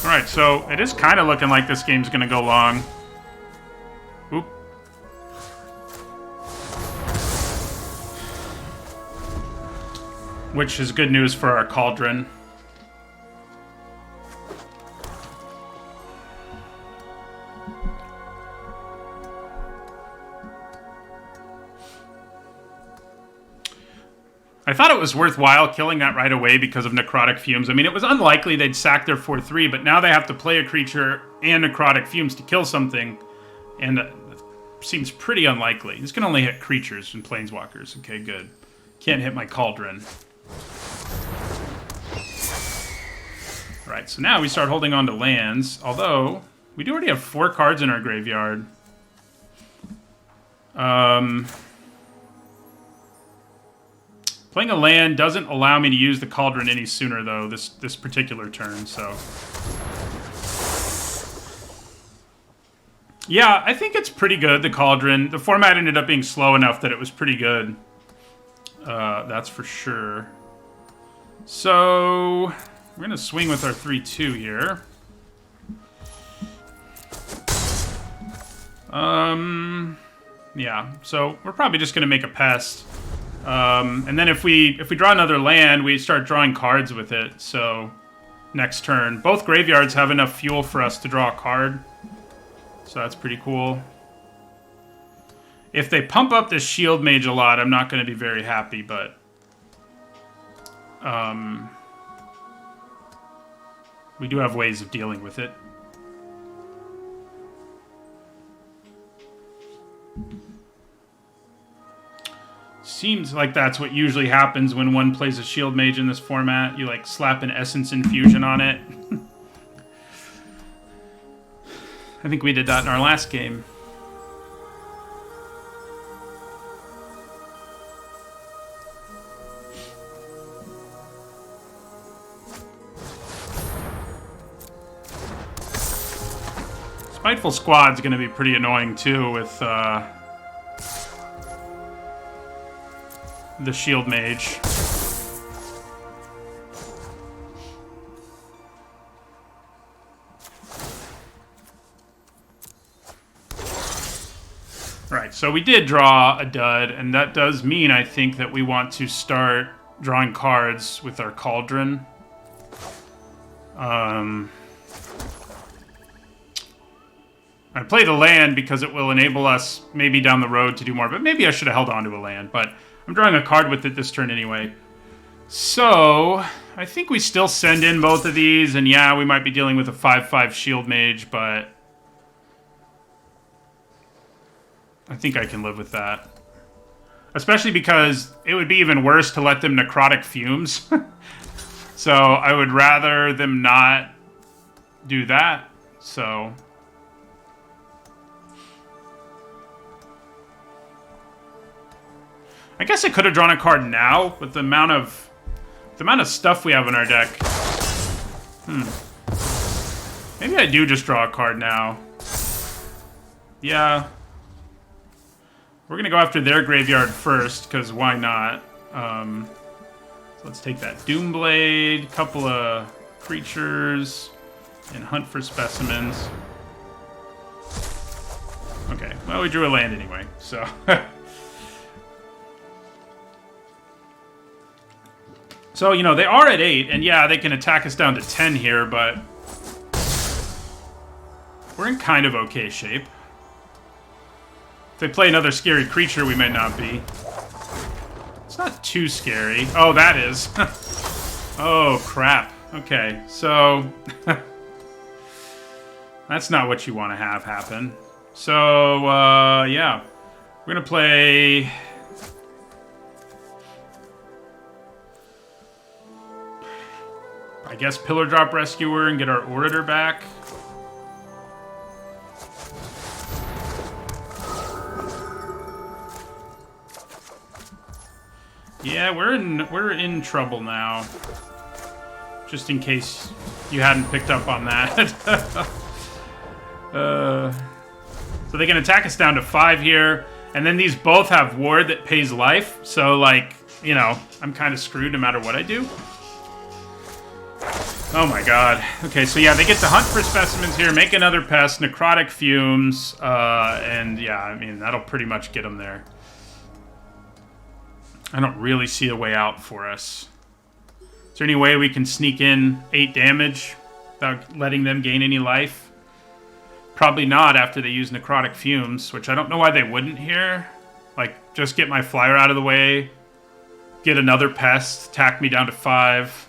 Alright, so it is kind of looking like this game's going to go long. Oop. Which is good news for our Cauldron. I thought it was worthwhile killing that right away because of Necrotic Fumes. I mean, it was unlikely they'd sack their 4/3, but now they have to play a creature and Necrotic Fumes to kill something, and it seems pretty unlikely. This can only hit creatures and Planeswalkers. Okay, good. Can't hit my Cauldron. Alright, so now we start holding on to lands, although we do already have 4 cards in our graveyard. Playing a land doesn't allow me to use the Cauldron any sooner, though, this particular turn, so... Yeah, I think it's pretty good, the Cauldron. The format ended up being slow enough that it was pretty good. That's for sure. So, we're going to swing with our 3/2 here. Yeah, so we're probably just going to make a pest. And then if we draw another land, we start drawing cards with it, so next turn. Both graveyards have enough fuel for us to draw a card, so that's pretty cool. If they pump up this Shield Mage a lot, I'm not going to be very happy, but... we do have ways of dealing with it. Seems like that's what usually happens when one plays a Shield Mage in this format. You, like, slap an Essence Infusion on it. I think we did that in our last game. Spiteful Squad's going to be pretty annoying, too, with the Shield Mage. Right, so we did draw a dud, and that does mean, I think, that we want to start drawing cards with our Cauldron. I played a land because it will enable us maybe down the road to do more, but maybe I should have held on to a land, but I'm drawing a card with it this turn anyway. So, I think we still send in both of these, and yeah, we might be dealing with a 5/5 Shield Mage, but I think I can live with that. Especially because it would be even worse to let them Necrotic Fumes. So, I would rather them not do that, so... I guess I could have drawn a card now with the amount of stuff we have in our deck. Maybe I do just draw a card now. Yeah. We're going to go after their graveyard first, because why not? So let's take that Doomblade, couple of creatures, and hunt for specimens. Okay, well, we drew a land anyway, so... So, you know, they are at 8, and yeah, they can attack us down to 10 here, but... we're in kind of okay shape. If they play another scary creature, we may not be. It's not too scary. Oh, that is. Oh, crap. Okay, so... that's not what you want to have happen. So, yeah. We're going to play... I guess Pillar Drop Rescuer and get our Orator back. Yeah, we're in trouble now. Just in case you hadn't picked up on that. So they can attack us down to 5 here, and then these both have Ward that pays life. So, like, you know, I'm kind of screwed no matter what I do. Oh my god. Okay, so yeah, they get to hunt for specimens here, make another pest, necrotic fumes, and yeah, I mean, that'll pretty much get them there. I don't really see a way out for us. Is there any way we can sneak in 8 damage without letting them gain any life? Probably not after they use necrotic fumes, which I don't know why they wouldn't here. Like, just get my flyer out of the way, get another pest, tack me down to 5.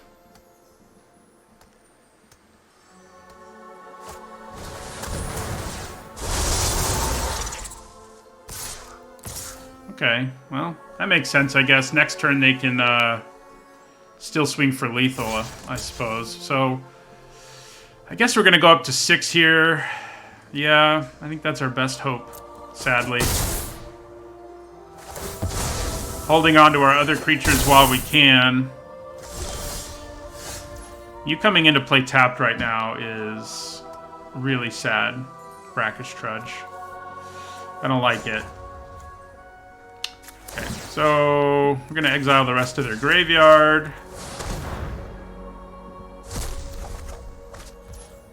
Okay, well, that makes sense, I guess. Next turn they can still swing for lethal, I suppose. So, I guess we're going to go up to 6 here. Yeah, I think that's our best hope, sadly. Holding on to our other creatures while we can. You coming into play tapped right now is really sad, Brackish Trudge. I don't like it. Okay, so we're going to exile the rest of their graveyard.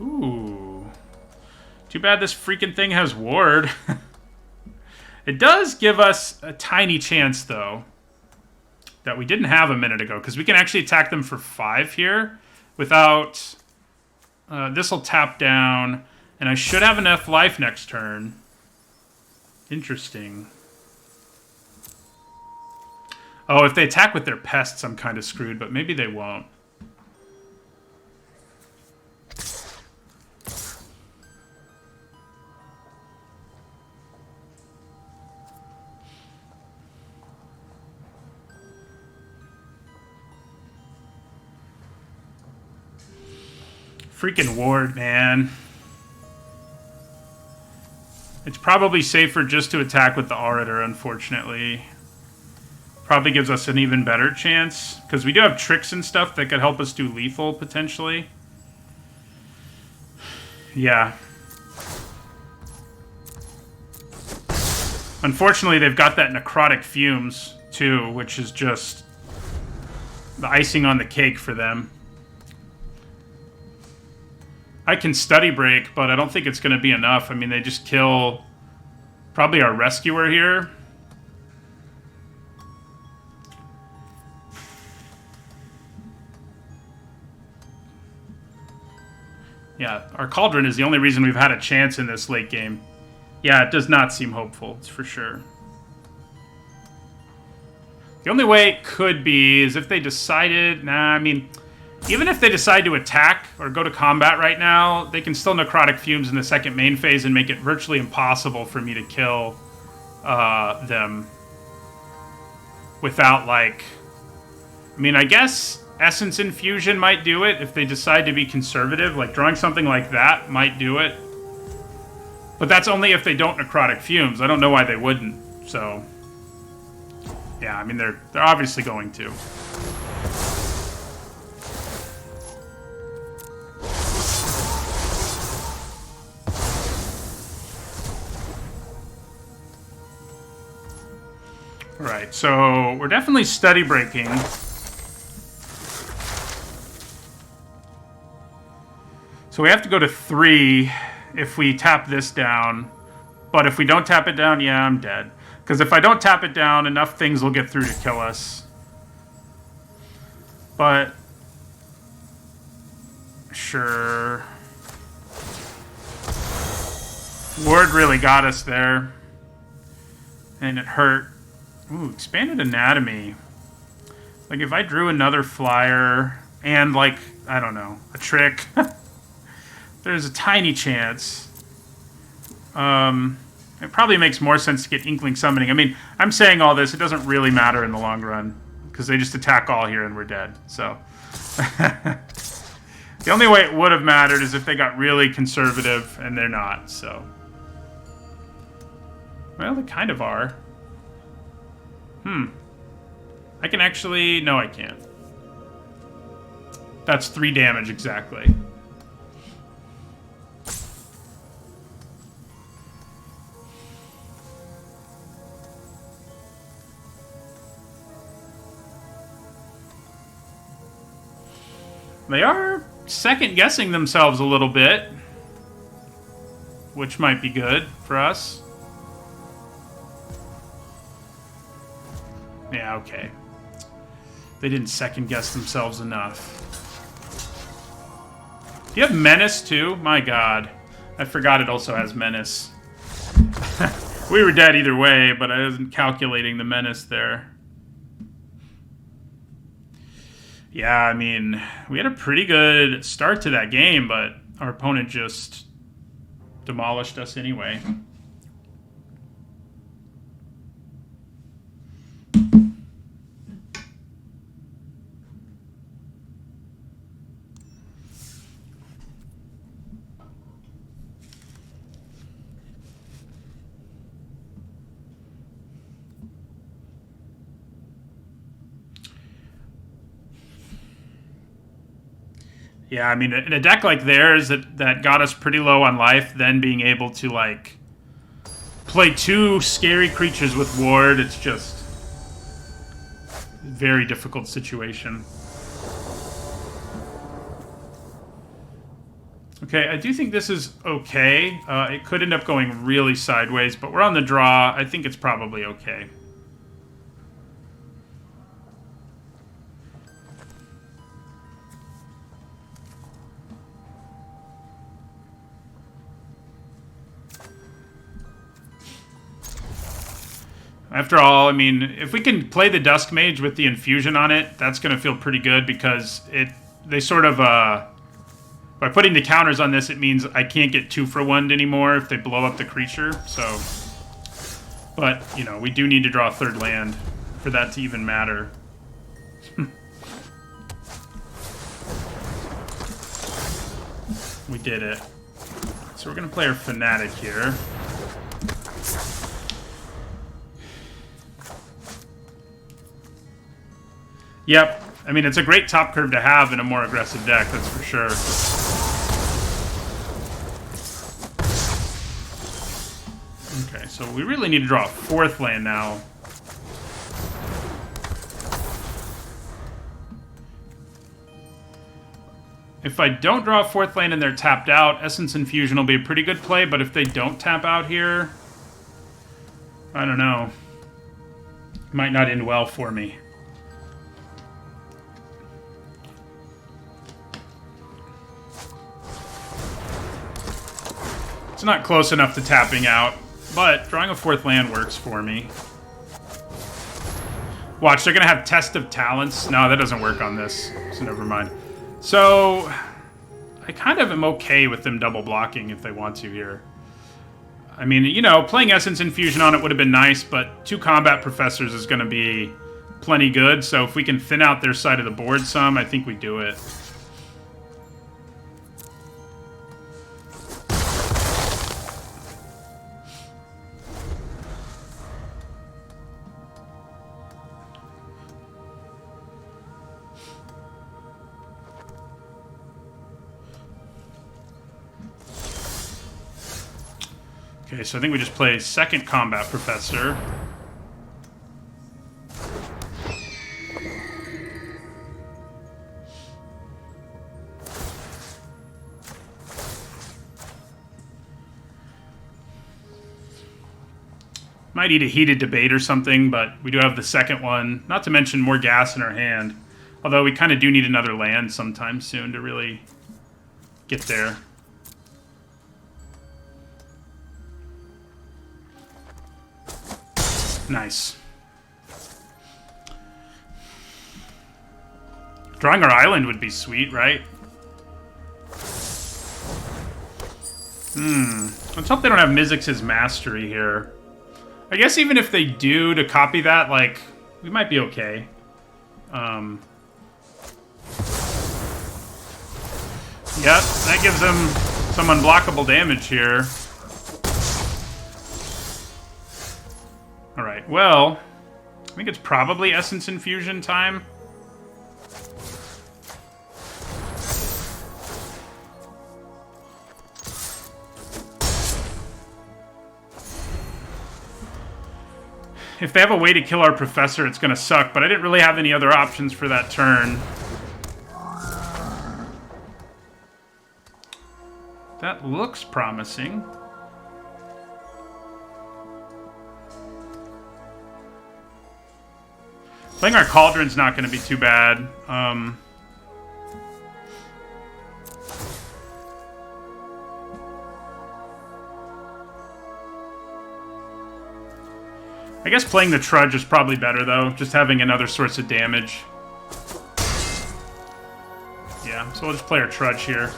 Ooh. Too bad this freaking thing has Ward. It does give us a tiny chance, though, that we didn't have a minute ago, because we can actually attack them for 5 here without... this will tap down, and I should have enough life next turn. Interesting. Oh, if they attack with their pests, I'm kind of screwed, but maybe they won't. Freaking Ward, man. It's probably safer just to attack with the Orator, unfortunately. Probably gives us an even better chance, because we do have tricks and stuff that could help us do lethal, potentially. Yeah. Unfortunately, they've got that necrotic fumes, too, which is just the icing on the cake for them. I can study break, but I don't think it's going to be enough. I mean, they just kill probably our rescuer here. Yeah, our Cauldron is the only reason we've had a chance in this late game. Yeah, it does not seem hopeful, it's for sure. The only way it could be is if they decided... Nah, I mean, even if they decide to attack or go to combat right now, they can still Necrotic Fumes in the second main phase and make it virtually impossible for me to kill them without, like... I mean, I guess... Essence Infusion might do it if they decide to be conservative. Like, drawing something like that might do it. But that's only if they don't Necrotic Fumes. I don't know why they wouldn't. So, yeah, I mean, they're obviously going to. Right, so we're definitely study breaking. So we have to go to 3 if we tap this down. But if we don't tap it down, yeah, I'm dead. Because if I don't tap it down, enough things will get through to kill us. But... sure. Ward really got us there. And it hurt. Ooh, expanded anatomy. Like, if I drew another flyer and, like, I don't know, a trick, there's a tiny chance. It probably makes more sense to get Inkling Summoning. I mean, I'm saying all this, it doesn't really matter in the long run, because they just attack all here and we're dead, so. The only way it would have mattered is if they got really conservative, and they're not, so. Well, they kind of are. I can actually... no, I can't. That's 3 damage, exactly. They are second-guessing themselves a little bit, which might be good for us. Yeah, okay. They didn't second-guess themselves enough. Do you have Menace, too? My god. I forgot it also has Menace. We were dead either way, but I wasn't calculating the Menace there. Yeah, I mean, we had a pretty good start to that game, but our opponent just demolished us anyway. Yeah, I mean, in a deck like theirs that got us pretty low on life, then being able to, like, play 2 scary creatures with Ward, it's just a very difficult situation. Okay, I do think this is okay. It could end up going really sideways, but we're on the draw. I think it's probably okay. After all, I mean, if we can play the Dusk Mage with the Infusion on it, that's going to feel pretty good because they sort of, by putting the counters on this, it means I can't get 2-for-1'd anymore if they blow up the creature, so. But, you know, we do need to draw a 3rd land for that to even matter. We did it. So we're going to play our Fanatic here. Yep. I mean, it's a great top curve to have in a more aggressive deck, that's for sure. Okay, so we really need to draw a 4th land now. If I don't draw a 4th land and they're tapped out, Essence Infusion will be a pretty good play, but if they don't tap out here, I don't know. It might not end well for me. It's not close enough to tapping out, but drawing a 4th land works for me. Watch, they're going to have Test of Talents. No, that doesn't work on this, so never mind. So, I kind of am okay with them double blocking if they want to here. I mean, you know, playing Essence Infusion on it would have been nice, but 2 Combat Professors is going to be plenty good, so if we can thin out their side of the board some, I think we do it. Okay, so I think we just play 2nd Combat Professor. Might eat a heated debate or something, but we do have the second one. Not to mention more gas in our hand. Although we kind of do need another land sometime soon to really get there. Nice. Drawing our island would be sweet, right? Let's hope they don't have Mizzix's Mastery here. I guess even if they do, to copy that, like, we might be okay. Yep, that gives them some unblockable damage here. Alright, well, I think it's probably Essence Infusion time. If they have a way to kill our Professor, it's going to suck, but I didn't really have any other options for that turn. That looks promising. Playing our Cauldron's not going to be too bad. I guess playing the Trudge is probably better, though. Just having another source of damage. Yeah, so we'll just play our Trudge here.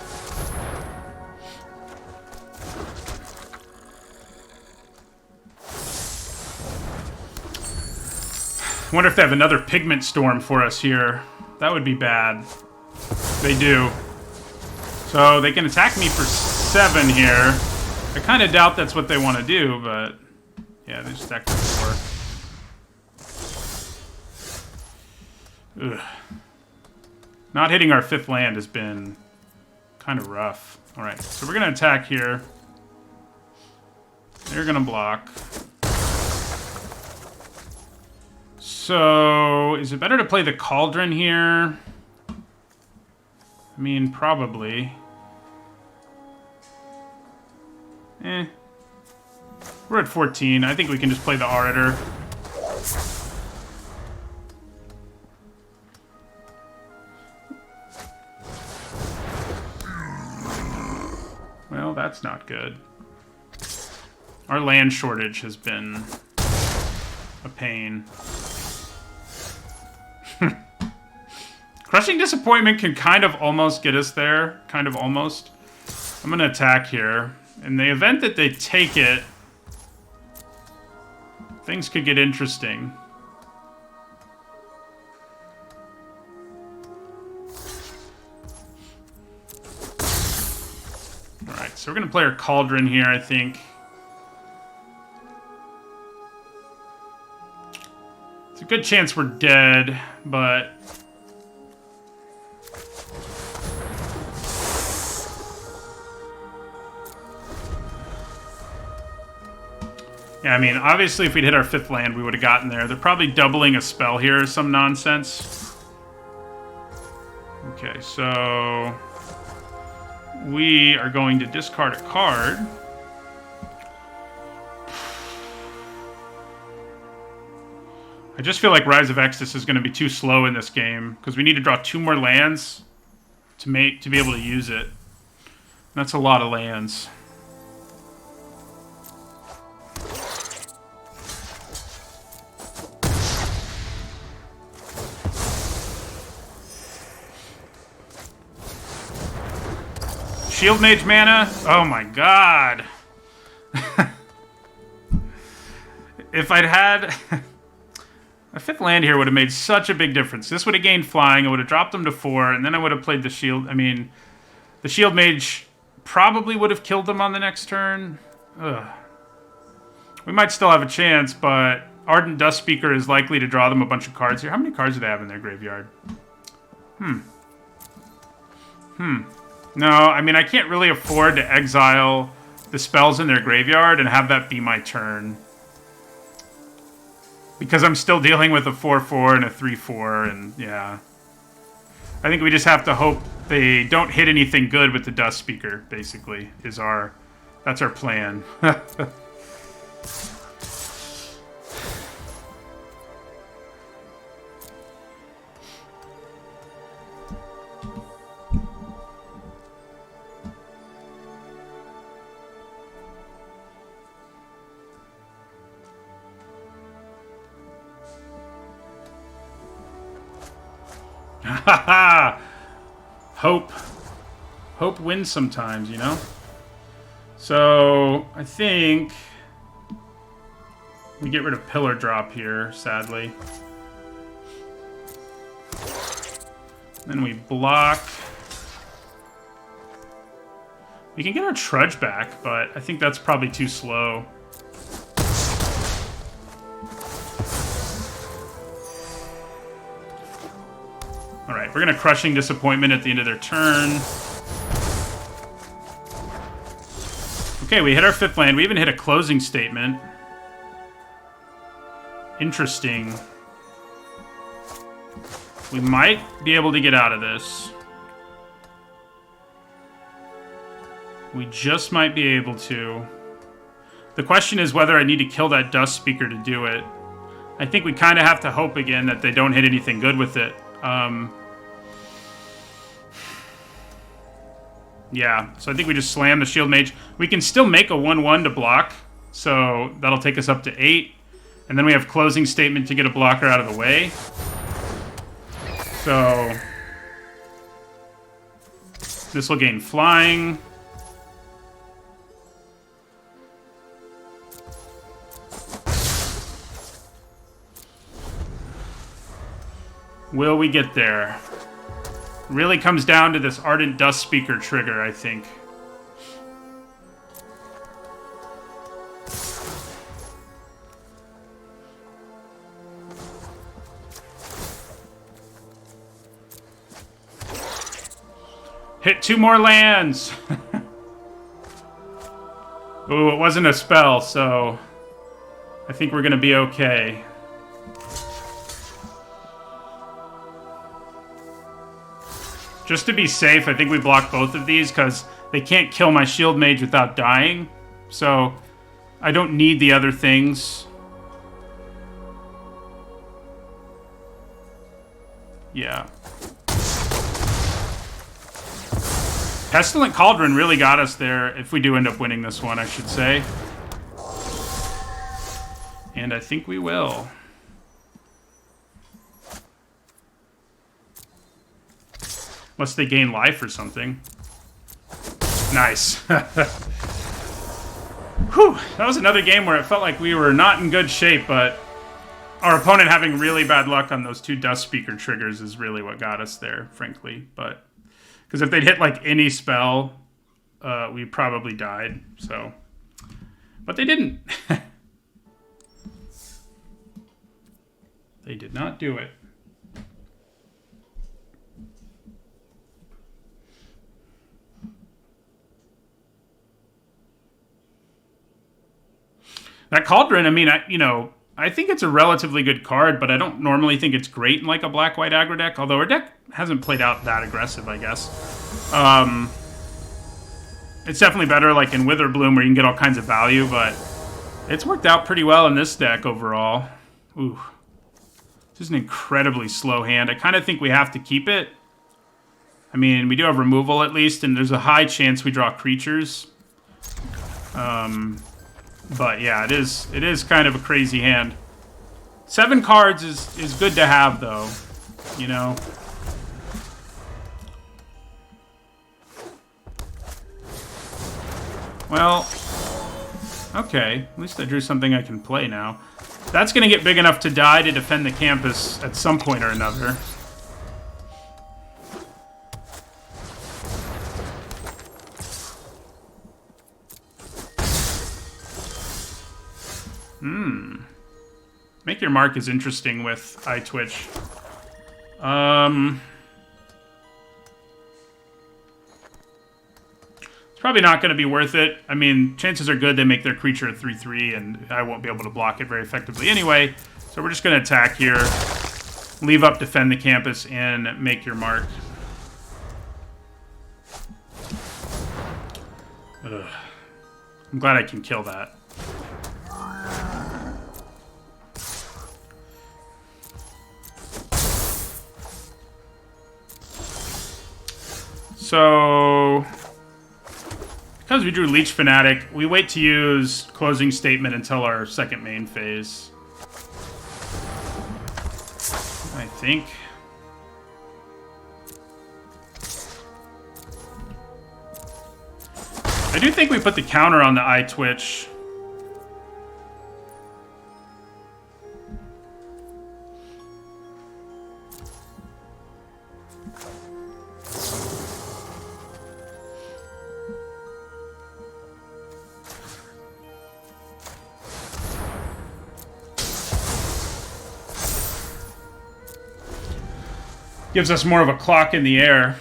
I wonder if they have another Pigment Storm for us here. That would be bad. They do. So they can attack me for 7 here. I kind of doubt that's what they want to do, but... yeah, they just attacked for 4. Ugh. Not hitting our 5th land has been kind of rough. Alright, so we're going to attack here. They're going to block. So, is it better to play the Cauldron here? I mean, probably. We're at 14. I think we can just play the Orator. Well, that's not good. Our land shortage has been a pain. Crushing Disappointment can kind of almost get us there. Kind of almost. I'm going to attack here. In the event that they take it, things could get interesting. Alright, so we're going to play our Cauldron here, I think. It's a good chance we're dead, but... yeah, I mean, obviously if we'd hit our 5th land, we would have gotten there. They're probably doubling a spell here or some nonsense. Okay, so... we are going to discard a card. I just feel like Rise of Extus is going to be too slow in this game, because we need to draw 2 more lands to be able to use it. That's a lot of lands. Shield Mage mana? Oh my god. If I'd had... a 5th land here would have made such a big difference. This would have gained flying, I would have dropped them to 4, and then I would have played the shield. I mean, the Shield Mage probably would have killed them on the next turn. Ugh. We might still have a chance, but Ardent Dust Speaker is likely to draw them a bunch of cards here. How many cards do they have in their graveyard? No, I mean, I can't really afford to exile the spells in their graveyard and have that be my turn. Because I'm still dealing with a 4/4 and a 3/4, and yeah. I think we just have to hope they don't hit anything good with the Dust Speaker, basically, that's our plan. Hope. Hope wins sometimes, you know? So, I think we get rid of Pillar Drop here, sadly. Then we block. We can get our Trudge back, but I think that's probably too slow. Alright, we're going to Crushing Disappointment at the end of their turn. Okay, we hit our 5th land. We even hit a Closing Statement. Interesting. We might be able to get out of this. We just might be able to. The question is whether I need to kill that Dust Speaker to do it. I think we kind of have to hope again that they don't hit anything good with it. Yeah, so I think we just slam the Shield Mage. We can still make a 1/1 to block, so that'll take us up to 8. And then we have Closing Statement to get a blocker out of the way. So this will gain Flying. Will we get there? Really comes down to this Ardent Dust Speaker trigger, I think. Hit 2 more lands! Ooh, it wasn't a spell, so I think we're gonna be okay. Just to be safe, I think we block both of these because they can't kill my Shield Mage without dying. So I don't need the other things. Yeah. Pestilent Cauldron really got us there, if we do end up winning this one, I should say. And I think we will. Unless they gain life or something. Nice. Whew, that was another game where it felt like we were not in good shape, but our opponent having really bad luck on those 2 Dust Speaker triggers is really what got us there, frankly. But because if they'd hit like any spell, we probably died. So, but they didn't. They did not do it. That Cauldron, I mean, I think it's a relatively good card, but I don't normally think it's great in like a black-white aggro deck, although our deck hasn't played out that aggressive, I guess. It's definitely better like in Witherbloom where you can get all kinds of value, but it's worked out pretty well in this deck overall. Ooh. This is an incredibly slow hand. I kind of think we have to keep it. I mean, we do have removal at least, and there's a high chance we draw creatures. But yeah, it is kind of a crazy hand. 7 cards is good to have, though. You know? Well, okay. At least I drew something I can play now. That's going to get big enough to die to defend the campus at some point or another. Make Your Mark is interesting with iTwitch. It's probably not going to be worth it. I mean, chances are good they make their creature a 3/3, and I won't be able to block it very effectively anyway. So we're just going to attack here, leave up, defend the campus, and Make Your Mark. Ugh. I'm glad I can kill that. So, because we drew Leech Fanatic, we wait to use Closing Statement until our second main phase. I think. I do think we put the counter on the eye twitch. Gives us more of a clock in the air.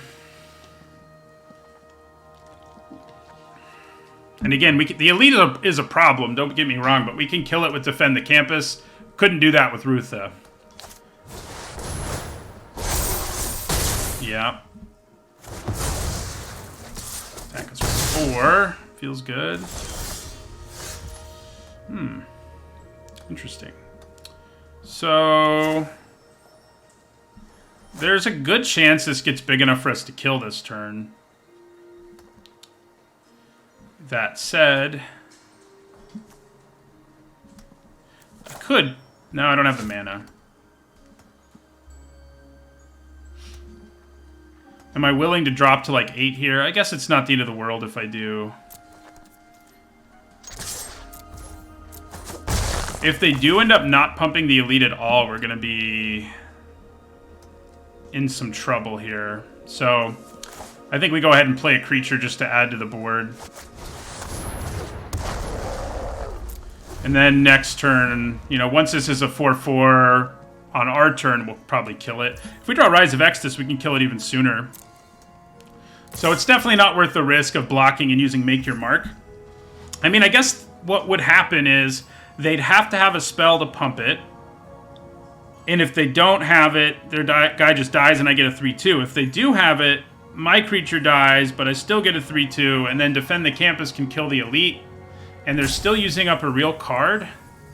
And again, the elite is a problem, don't get me wrong, but we can kill it with Defend the Campus. Couldn't do that with Rutha. Yeah. Attack us with 4. Feels good. Interesting. So there's a good chance this gets big enough for us to kill this turn. That said, I could. No, I don't have the mana. Am I willing to drop to like 8 here? I guess it's not the end of the world if I do. If they do end up not pumping the elite at all, we're going to be in some trouble here. So I think we go ahead and play a creature just to add to the board. And then next turn, you know, once this is a 4/4 on our turn, we'll probably kill it. If we draw Rise of Exodus, we can kill it even sooner. So it's definitely not worth the risk of blocking and using Make Your Mark. I mean, I guess what would happen is they'd have to have a spell to pump it. And if they don't have it, their guy just dies and I get a 3/2. If they do have it, my creature dies, but I still get a 3/2, and then Defend the Campus can kill the elite. And they're still using up a real card.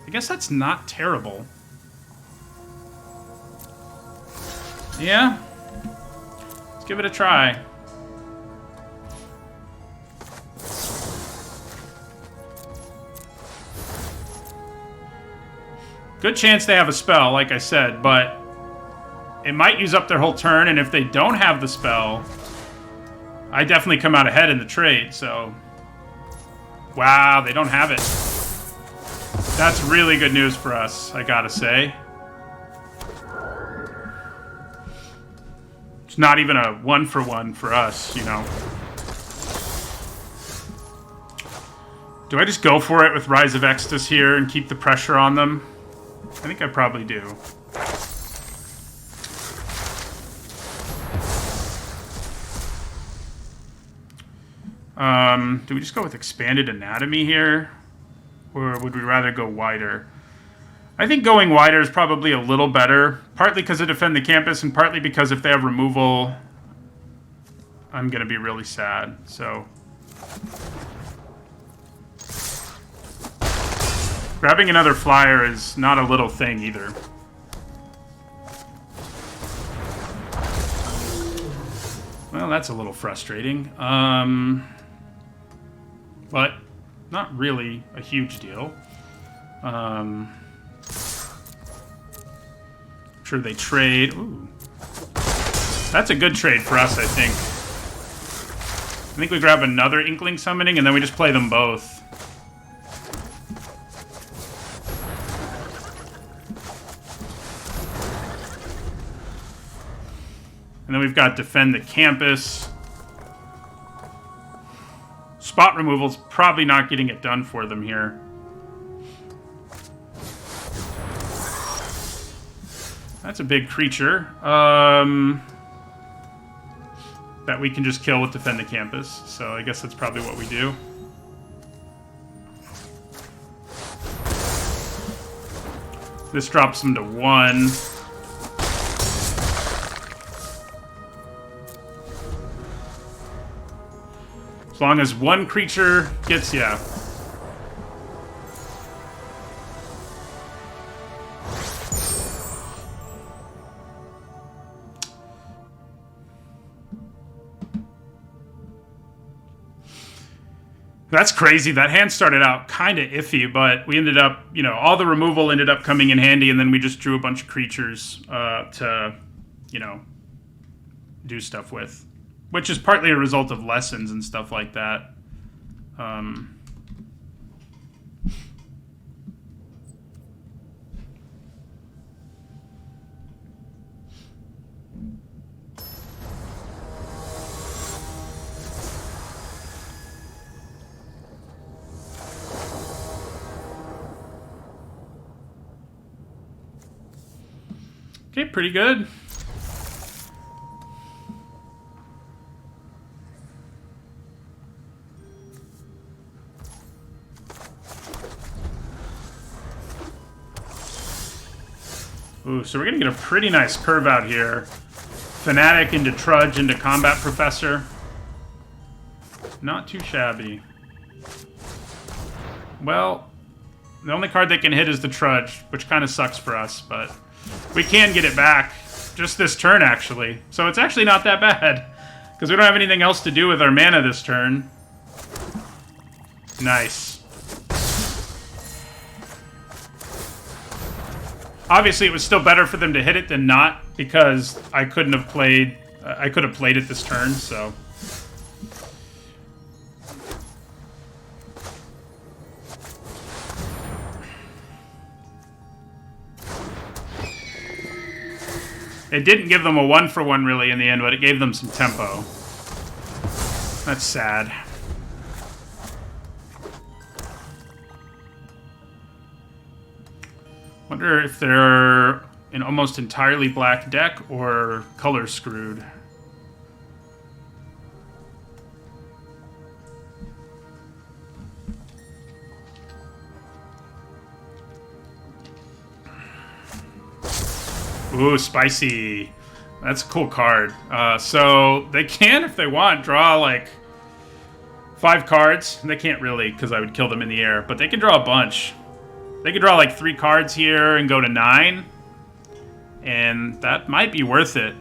I guess that's not terrible. Yeah. Let's give it a try. Good chance they have a spell, like I said, but it might use up their whole turn, and if they don't have the spell, I definitely come out ahead in the trade, so... Wow, they don't have it. That's really good news for us, I gotta say. It's not even a 1-for-1 for us, you know. Do I just go for it with Rise of Exodus here and keep the pressure on them? I think I probably do. Do we just go with Expanded Anatomy here? Or would we rather go wider? I think going wider is probably a little better. Partly because of Defend the Campus, and partly because if they have removal, I'm going to be really sad. So, grabbing another flyer is not a little thing either. Well, that's a little frustrating. But not really a huge deal. I'm sure they trade. Ooh. That's a good trade for us, I think. I think we grab another Inkling Summoning, and then we just play them both. And then we've got Defend the Campus. Spot removal's probably not getting it done for them here. That's a big creature. That we can just kill with Defend the Campus. So I guess that's probably what we do. This drops them to 1. As long as one creature gets, yeah. That's crazy. That hand started out kind of iffy, but we ended up, you know, all the removal ended up coming in handy, and then we just drew a bunch of creatures to, you know, do stuff with. Which is partly a result of lessons and stuff like that. Okay, pretty good. Ooh, so we're gonna get a pretty nice curve out here. Fanatic into Trudge into Combat Professor. Not too shabby. Well, the only card they can hit is the Trudge, which kind of sucks for us, but we can get it back just this turn, actually. So it's actually not that bad, because we don't have anything else to do with our mana this turn. Nice. Obviously, it was still better for them to hit it than not, because I couldn't have played... I could have played it this turn, so... It didn't give them a 1-for-1 really in the end, but it gave them some tempo. That's sad. Wonder if they're an almost entirely black deck or color screwed. Ooh, spicy. That's a cool card. So they can, if they want, draw like 5 cards. They can't really, because I would kill them in the air, but they can draw a bunch. They could draw like 3 cards here and go to 9. And that might be worth it.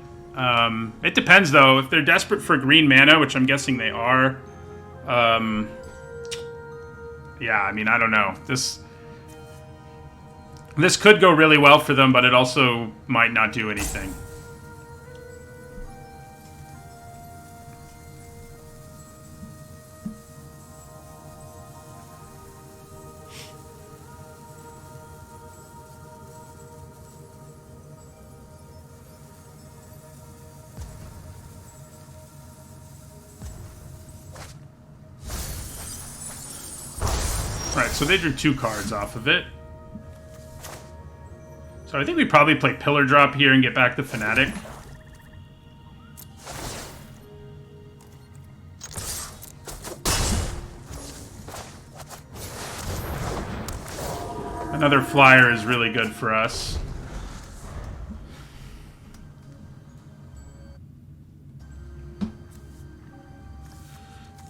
It depends, though. If they're desperate for green mana, which I'm guessing they are. Yeah, I mean, I don't know. This could go really well for them, but it also might not do anything. Right, so they drew 2 cards off of it. So I think we probably play Pillar Drop here and get back the Fanatic. Another flyer is really good for us.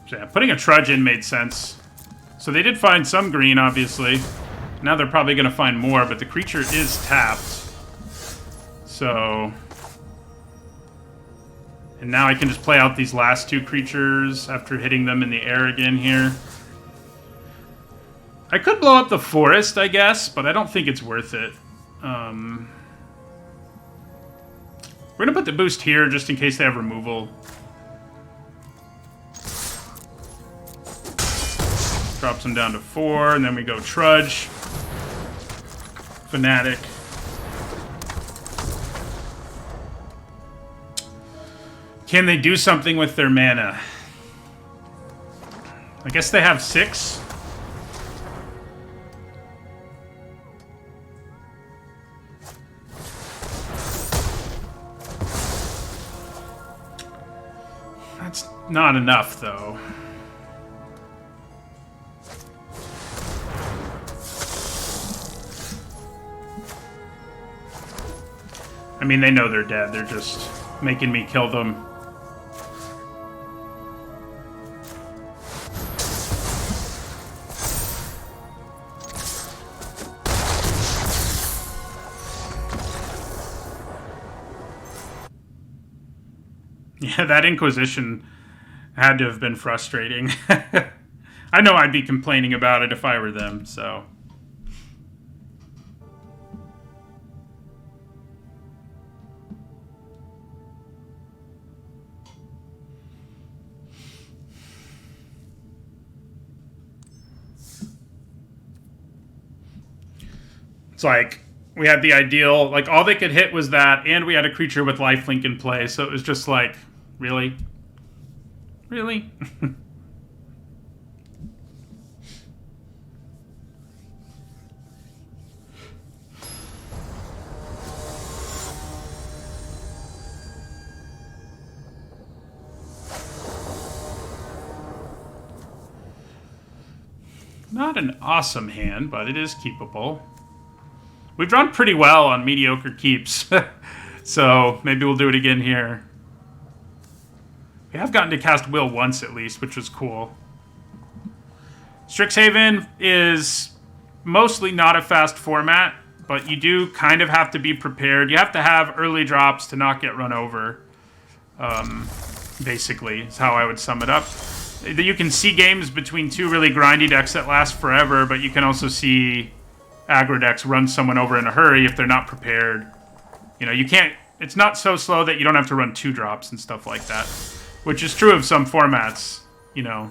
So yeah, putting a Trudge in made sense. So they did find some green, obviously. Now they're probably going to find more, but the creature is tapped. So... And now I can just play out these last 2 creatures after hitting them in the air again here. I could blow up the forest, I guess, but I don't think it's worth it. We're going to put the boost here just in case they have removal. Drops them down to 4, and then we go Trudge. Fanatic. Can they do something with their mana? I guess they have 6. That's not enough, though. I mean, they know they're dead. They're just making me kill them. Yeah, that Inquisition had to have been frustrating. I know I'd be complaining about it if I were them, so... It's like we had the ideal, like all they could hit was that, and we had a creature with lifelink in play, so it was just like, really? Really? Not an awesome hand, but it is keepable. We've drawn pretty well on mediocre keeps, so maybe we'll do it again here. We have gotten to cast Will once at least, which was cool. Strixhaven is mostly not a fast format, but you do kind of have to be prepared. You have to have early drops to not get run over, basically, is how I would sum it up. You can see games between two really grindy decks that last forever, but you can also see aggro decks run someone over in a hurry if they're not prepared. You know, you can't... It's not so slow that you don't have to run 2 drops and stuff like that, which is true of some formats, you know.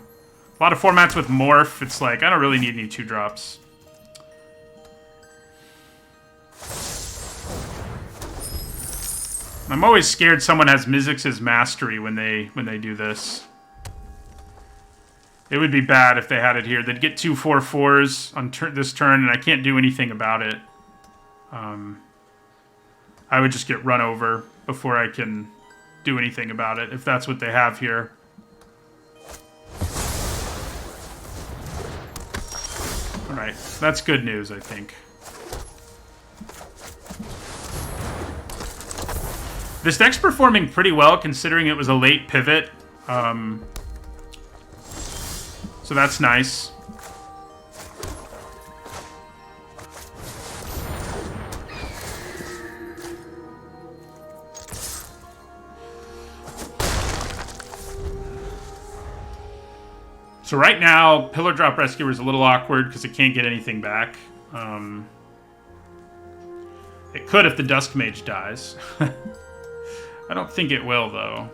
A lot of formats with Morph, it's like, I don't really need any 2 drops. I'm always scared someone has Mizzix's Mastery when they do this. It would be bad if they had it here. They'd get 2 4/4s on this turn, and I can't do anything about it. I would just get run over before I can do anything about it, if that's what they have here. Alright, that's good news, I think. This deck's performing pretty well, considering it was a late pivot. So that's nice. So right now, Pillar Drop Rescuer is a little awkward because it can't get anything back. It could if the Dusk Mage dies. I don't think it will, though.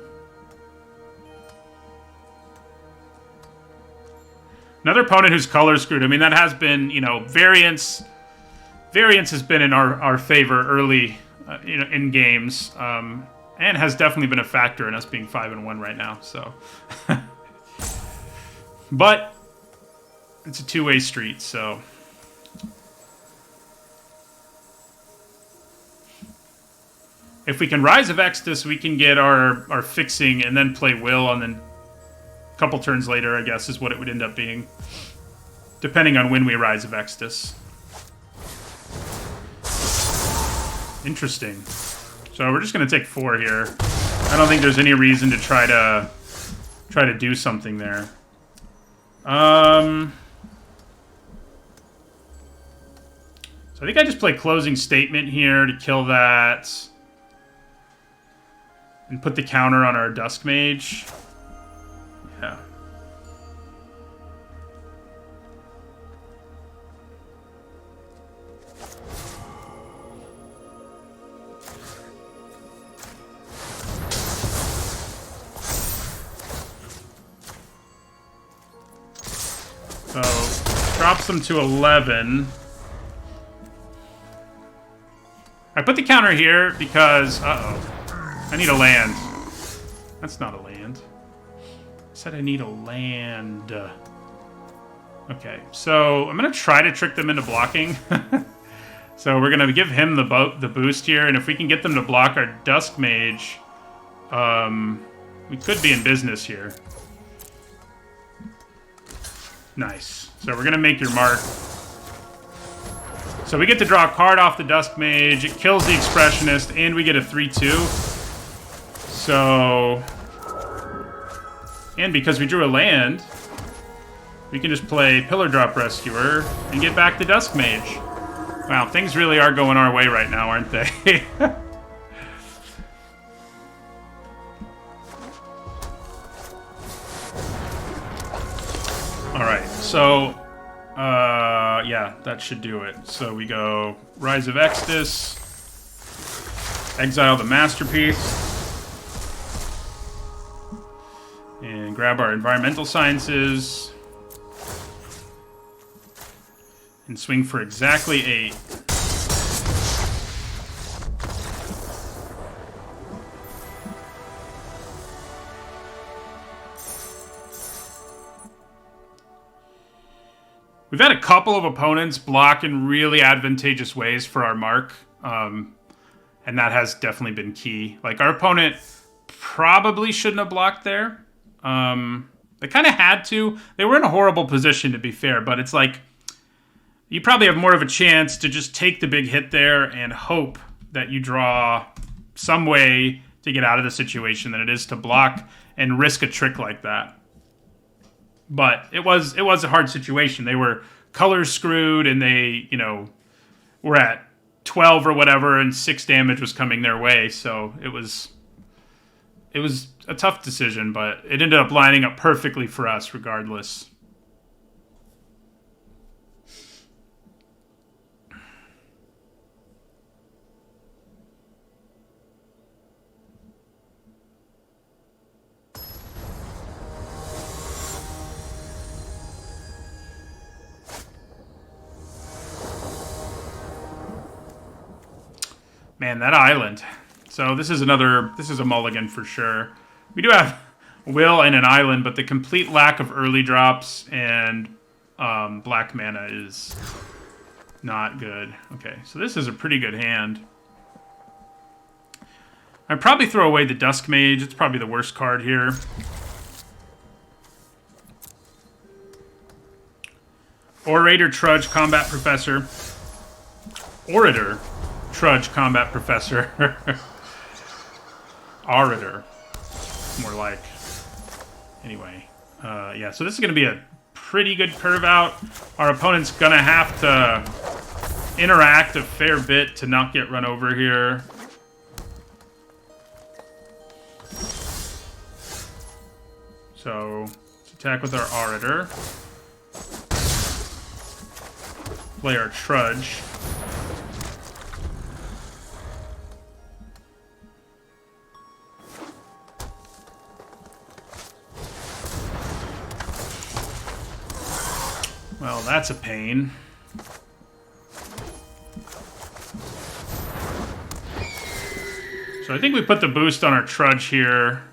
Another opponent who's color screwed. I mean, that has been, you know, variance. Variance has been in our favor early, you know, in games, and has definitely been a factor in us being 5-1 right now. So, but it's a two-way street. So, if we can Rise of Exodus, we can get our fixing and then play Will, and then a couple turns later, I guess, is what it would end up being, depending on when we Rise of Exodus. Interesting. So we're just going to take 4 here. I don't think there's any reason to try to do something there. So I think I just play Closing Statement here to kill that and put the counter on our Dusk Mage. Yeah. So, drops them to 11. I put the counter here because, I need a land. That's not a land. I said I need a land. Okay, so I'm going to try to trick them into blocking. So we're going to give him the boost here, and if we can get them to block our Dusk Mage, we could be in business here. Nice. So we're going to make your mark. So we get to draw a card off the Dusk Mage, it kills the Expressionist, and we get a 3/2. So, and because we drew a land, we can just play Pillar Drop Rescuer and get back the Dusk Mage. Wow, things really are going our way right now, aren't they? Alright, so, yeah, that should do it. So we go Rise of Exodus, exile the Masterpiece, and grab our Environmental Sciences, and swing for exactly 8. We've had a couple of opponents block in really advantageous ways for our mark, and that has definitely been key. Like, our opponent probably shouldn't have blocked there. They kind of had to. They were in a horrible position, to be fair, but it's like, you probably have more of a chance to just take the big hit there and hope that you draw some way to get out of the situation than it is to block and risk a trick like that. But it was a hard situation. They were color screwed, and they, were at 12 or whatever, and 6 damage was coming their way. So it was a tough decision, but it ended up lining up perfectly for us regardless. Man, that island. So this is a mulligan for sure. We do have Will and an island, but the complete lack of early drops and black mana is not good. Okay, so this is a pretty good hand. I'd probably throw away the Dusk Mage. It's probably the worst card here. Orator, Trudge, Combat Professor. Orator, Trudge, Combat Professor. Orator. More like. Anyway. Yeah, so this is going to be a pretty good curve out. Our opponent's going to have to interact a fair bit to not get run over here. So, let's attack with our Orator. Play our Trudge. Well, that's a pain. So I think we put the boost on our Trudge here.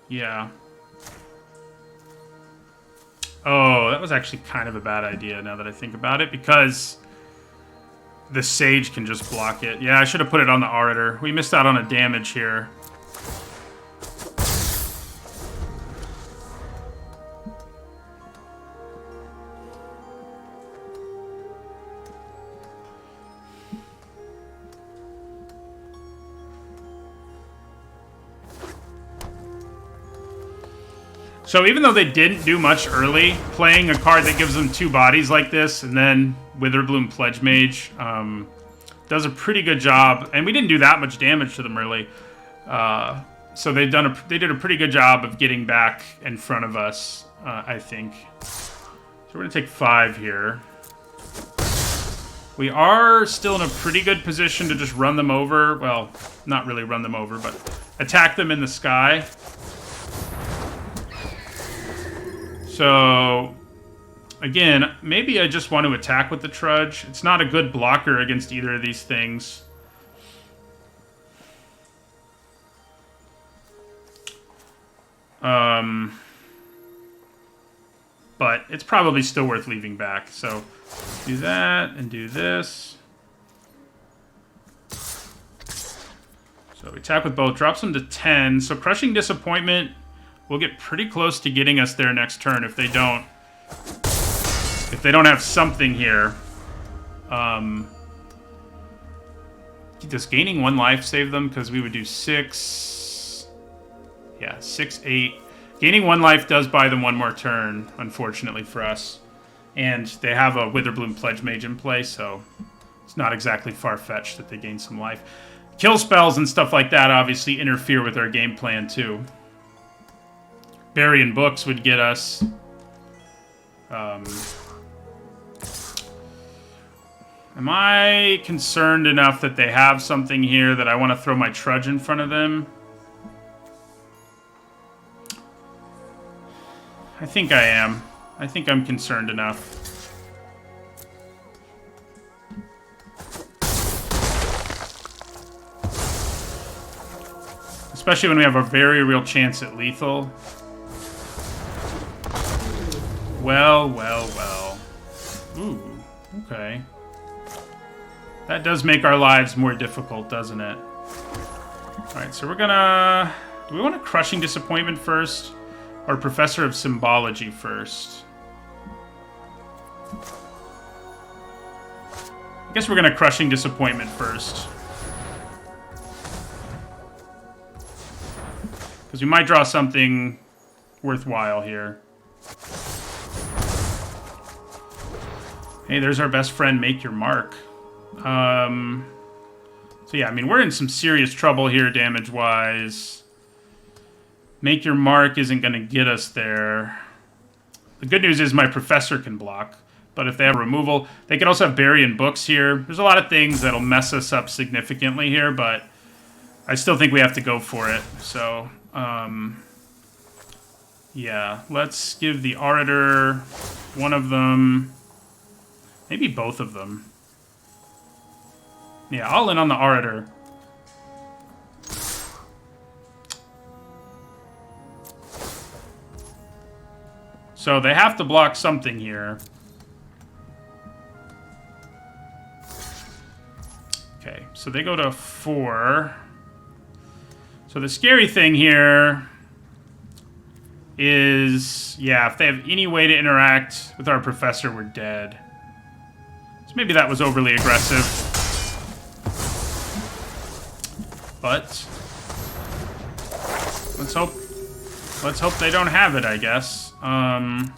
Yeah. Oh, that was actually kind of a bad idea now that I think about it, because the Sage can just block it. Yeah, I should have put it on the Orator. We missed out on a damage here. So even though they didn't do much early, playing a card that gives them 2 bodies like this, and then Witherbloom Pledge Mage, does a pretty good job. And we didn't do that much damage to them early. So they did a pretty good job of getting back in front of us, I think. So we're going to take 5 here. We are still in a pretty good position to just run them over. Well, not really run them over, but attack them in the sky. So, again, maybe I just want to attack with the Trudge. It's not a good blocker against either of these things. But it's probably still worth leaving back. So, do that and do this. So, we attack with both. Drops them to 10. So, Crushing Disappointment will get pretty close to getting us there next turn if they don't have something here. Does gaining 1 life save them? Because we would do 6. Yeah, 6, 8. Gaining 1 life does buy them 1 more turn, unfortunately for us. And they have a Witherbloom Pledge Mage in play, so it's not exactly far-fetched that they gain some life. Kill spells and stuff like that obviously interfere with our game plan, too. Burying Books would get us. Am I concerned enough that they have something here that I want to throw my Trudge in front of them? I think I am. I think I'm concerned enough. Especially when we have a very real chance at lethal. Well, well, well. Ooh, okay. That does make our lives more difficult, doesn't it? Alright, so we're gonna... Do we want a Crushing Disappointment first? Or Professor of Symbology first? I guess we're gonna Crushing Disappointment first. Because we might draw something worthwhile here. Hey, there's our best friend, Make Your Mark. So yeah, I mean, we're in some serious trouble here damage-wise. Make Your Mark isn't going to get us there. The good news is my Professor can block. But if they have removal, they can also have Bury in Books here. There's a lot of things that'll mess us up significantly here, but I still think we have to go for it. So, yeah, let's give the Orator one of them. Maybe both of them. Yeah, all in on the Orator. So they have to block something here. Okay, so they go to 4. So the scary thing here is, yeah, if they have any way to interact with our Professor, we're dead. So maybe that was overly aggressive. But let's hope they don't have it, I guess. I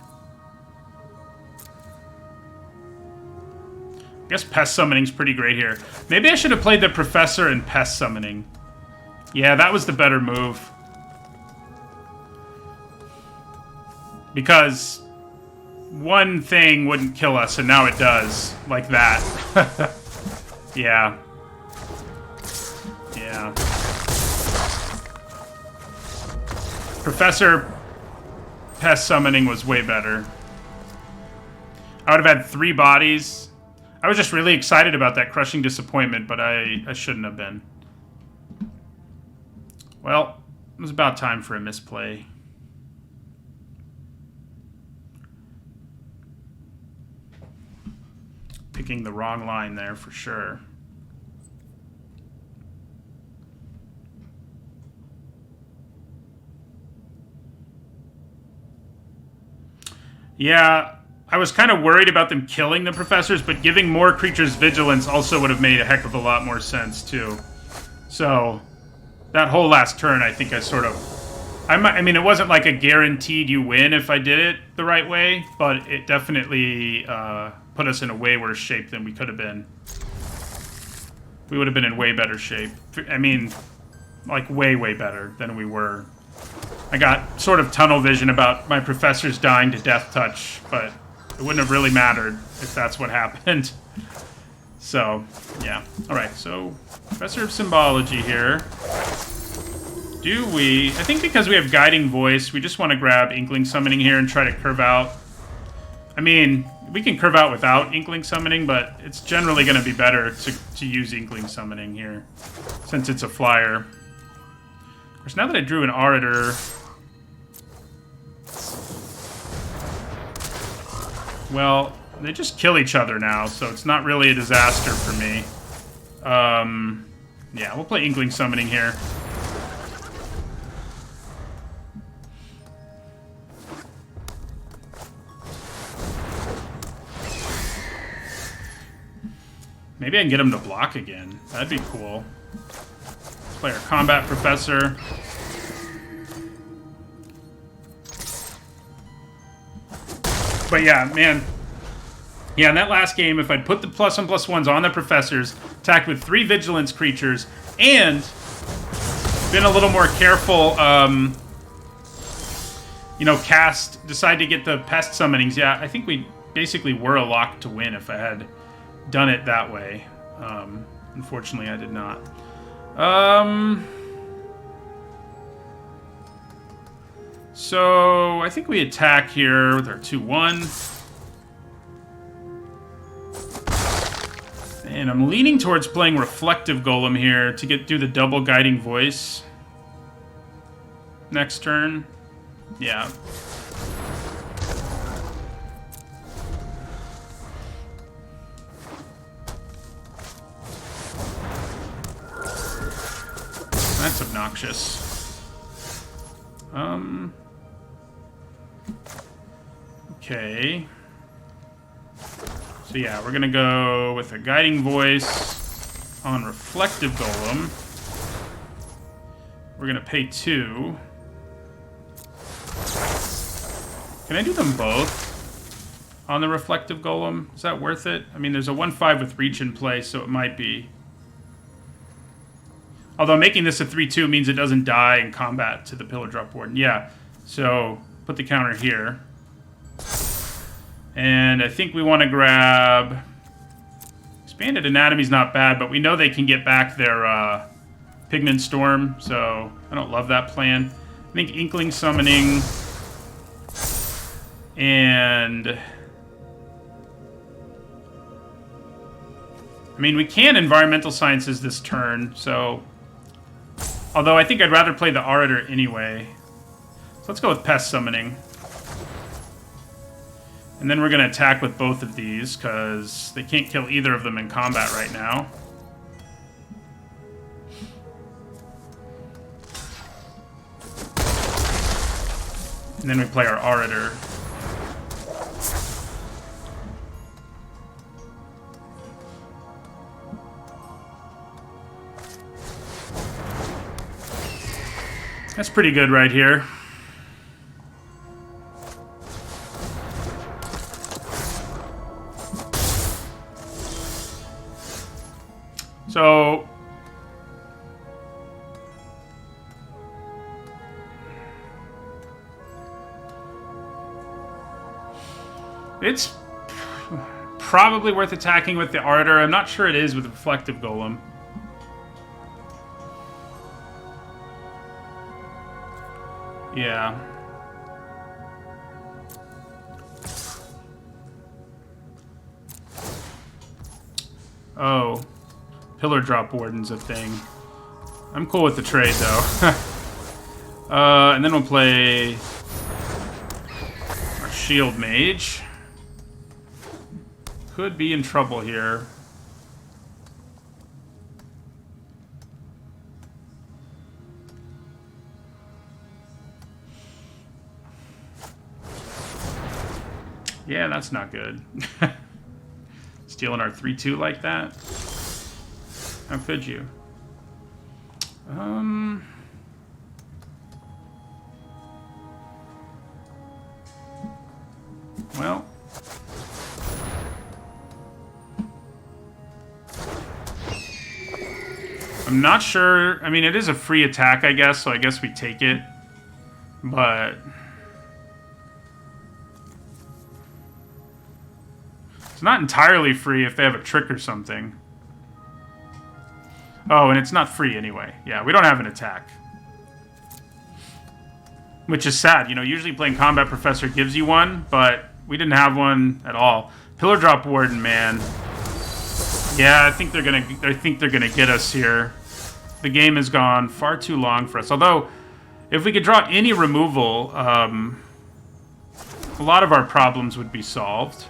guess Pest Summoning's pretty great here. Maybe I should have played the Professor and Pest Summoning. Yeah, that was the better move. Because one thing wouldn't kill us, and now it does. Like that. Yeah. Yeah. Professor Pest Summoning was way better. I would have had 3 bodies. I was just really excited about that Crushing Disappointment, but I shouldn't have been. Well, it was about time for a misplay. Picking the wrong line there for sure. Yeah, I was kind of worried about them killing the Professors, but giving more creatures Vigilance also would have made a heck of a lot more sense, too. So, that whole last turn, I think I sort of... I mean, it wasn't like a guaranteed you win if I did it the right way, but it definitely put us in a way worse shape than we could have been. We would have been in way better shape. I mean, like way, way better than we were. I got sort of tunnel vision about my Professors dying to Death Touch, but it wouldn't have really mattered if that's what happened. So, yeah. Alright, so Professor of Symbology here. Do we... I think because we have Guiding Voice, we just want to grab Inkling Summoning here and try to curve out. I mean, we can curve out without Inkling Summoning, but it's generally going to be better to use Inkling Summoning here, since it's a flyer. Of course, now that I drew an Orator... Well, they just kill each other now, so it's not really a disaster for me. Yeah, we'll play Inkling Summoning here. Maybe I can get him to block again. That'd be cool. Let's play our Combat Professor. But yeah, man. Yeah, in that last game, if I'd put the +1/+1s on the Professors, attacked with 3 Vigilance creatures, and been a little more careful, you know, decide to get the Pest Summonings, yeah, I think we basically were a lock to win if I had done it that way. Unfortunately, I did not. So, I think we attack here with our 2/1. And I'm leaning towards playing Reflective Golem here to do the double Guiding Voice next turn. Yeah. obnoxious. Okay. So yeah, we're gonna go with a Guiding Voice on Reflective Golem. We're gonna pay 2. Can I do them both on the Reflective Golem? Is that worth it? I mean, there's a 1/5 with reach in play, so it might be. Although making this a 3/2 means it doesn't die in combat to the Pillar Drop Warden. Yeah, so put the counter here. And I think we want to grab... Expanded Anatomy's not bad, but we know they can get back their Pigment Storm, so I don't love that plan. I think Inkling Summoning... And... I mean, we can Environmental Sciences this turn, so... Although I think I'd rather play the Orator anyway. So let's go with Pest Summoning. And then we're going to attack with both of these, because they can't kill either of them in combat right now. And then we play our Orator. That's pretty good right here. So... It's probably worth attacking with the Orator. I'm not sure it is with the Reflective Golem. Yeah. Oh. Pillar Drop Warden's a thing. I'm cool with the trade, though. And then we'll play our Shield Mage. Could be in trouble here. Yeah, that's not good. Stealing our 3/2 like that? How could you? Well. I'm not sure. I mean, it is a free attack, I guess, so I guess we take it. But... It's not entirely free if they have a trick or something. Oh, and it's not free anyway. Yeah, we don't have an attack. Which is sad. You know, usually playing Combat Professor gives you one, but we didn't have one at all. Pillar Drop Warden, man. Yeah, I think they're gonna get us here. The game has gone far too long for us. Although, if we could draw any removal, a lot of our problems would be solved.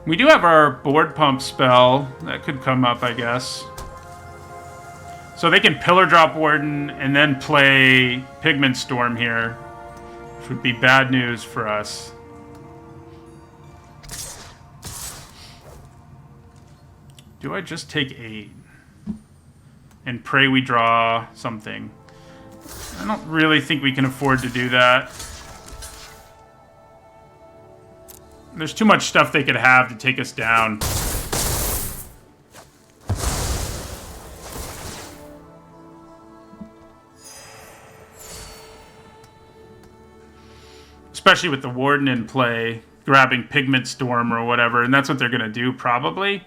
We do have our Board Pump spell. That could come up, I guess. So they can Pillar Drop Warden and then play Pigment Storm here, which would be bad news for us. Do I just take 8 and pray we draw something? I don't really think we can afford to do that. There's too much stuff they could have to take us down. Especially with the Warden in play, grabbing Pigment Storm or whatever, and that's what they're going to do, probably.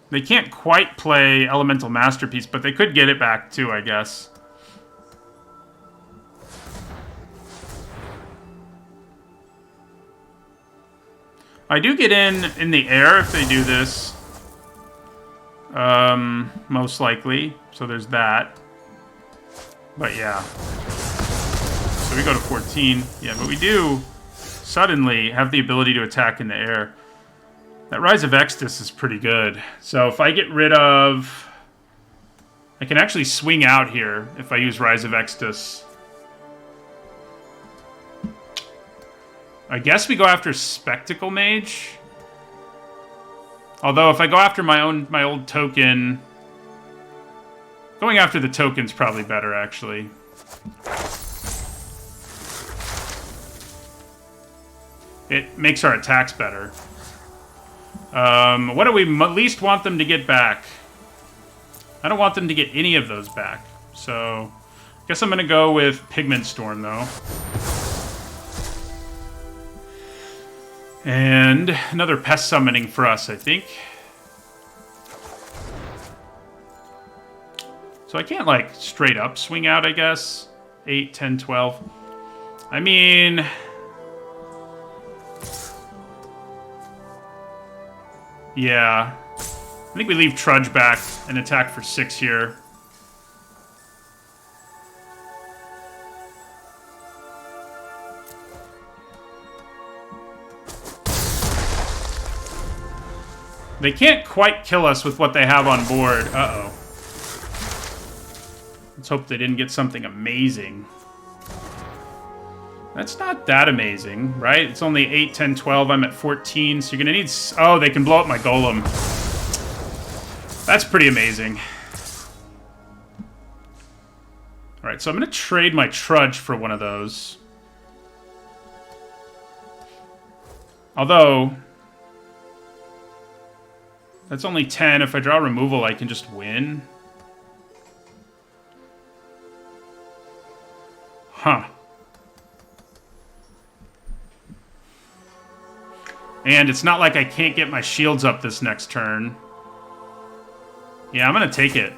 They can't quite play Elemental Masterpiece, but they could get it back too, I guess. I do get in the air if they do this. Most likely. So there's that. But yeah. So we go to 14. Yeah, but we do suddenly have the ability to attack in the air. That Rise of Extus is pretty good. So if I get rid of... I can actually swing out here if I use Rise of Extus. I guess we go after Spectacle Mage. Although if I go after my old token... Going after the token's probably better, actually. It makes our attacks better. What do we least want them to get back? I don't want them to get any of those back. So, I guess I'm going to go with Pigment Storm, though. And another Pest Summoning for us, I think. So I can't, like, straight up swing out, I guess. 8, 10, 12. I mean... Yeah. I think we leave Trudge back and attack for 6 here. They can't quite kill us with what they have on board. Uh-oh. Let's hope they didn't get something amazing. That's not that amazing, right? It's only 8, 10, 12. I'm at 14, so you're going to need... Oh, they can blow up my Golem. That's pretty amazing. Alright, so I'm going to trade my Trudge for one of those. Although... That's only 10. If I draw removal, I can just win. Huh. And it's not like I can't get my shields up this next turn. Yeah, I'm going to take it.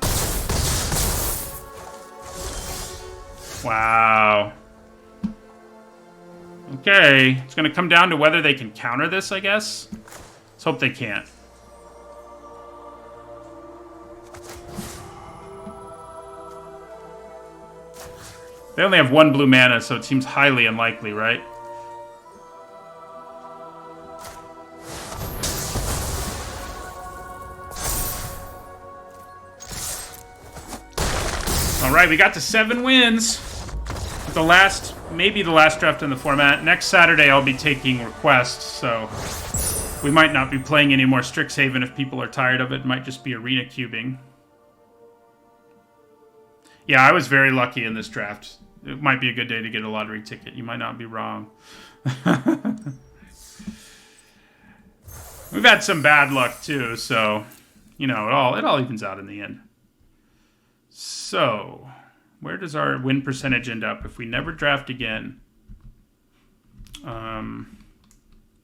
Wow. Okay. It's going to come down to whether they can counter this, I guess. Let's hope they can't. They only have 1 blue mana, so it seems highly unlikely, right? Alright, we got to 7 wins. The last, maybe the last draft in the format. Next Saturday I'll be taking requests, so we might not be playing any more Strixhaven if people are tired of it. It might just be arena cubing. Yeah, I was very lucky in this draft. It might be a good day to get a lottery ticket. You might not be wrong. We've had some bad luck too, so you know, it all evens out in the end. So, where does our win percentage end up if we never draft again?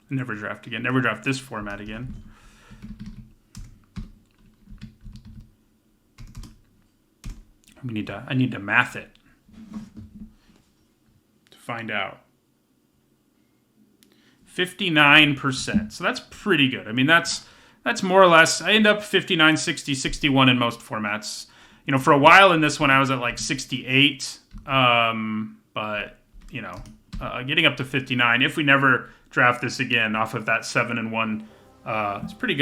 Never draft again. Never draft this format again. I need to math it to find out. 59%. So that's pretty good. I mean, that's more or less. I end up 59, 60, 61 in most formats. You know, for a while in this one, I was at like 68. But you know, getting up to 59. If we never draft this again off of that 7-1, it's pretty good.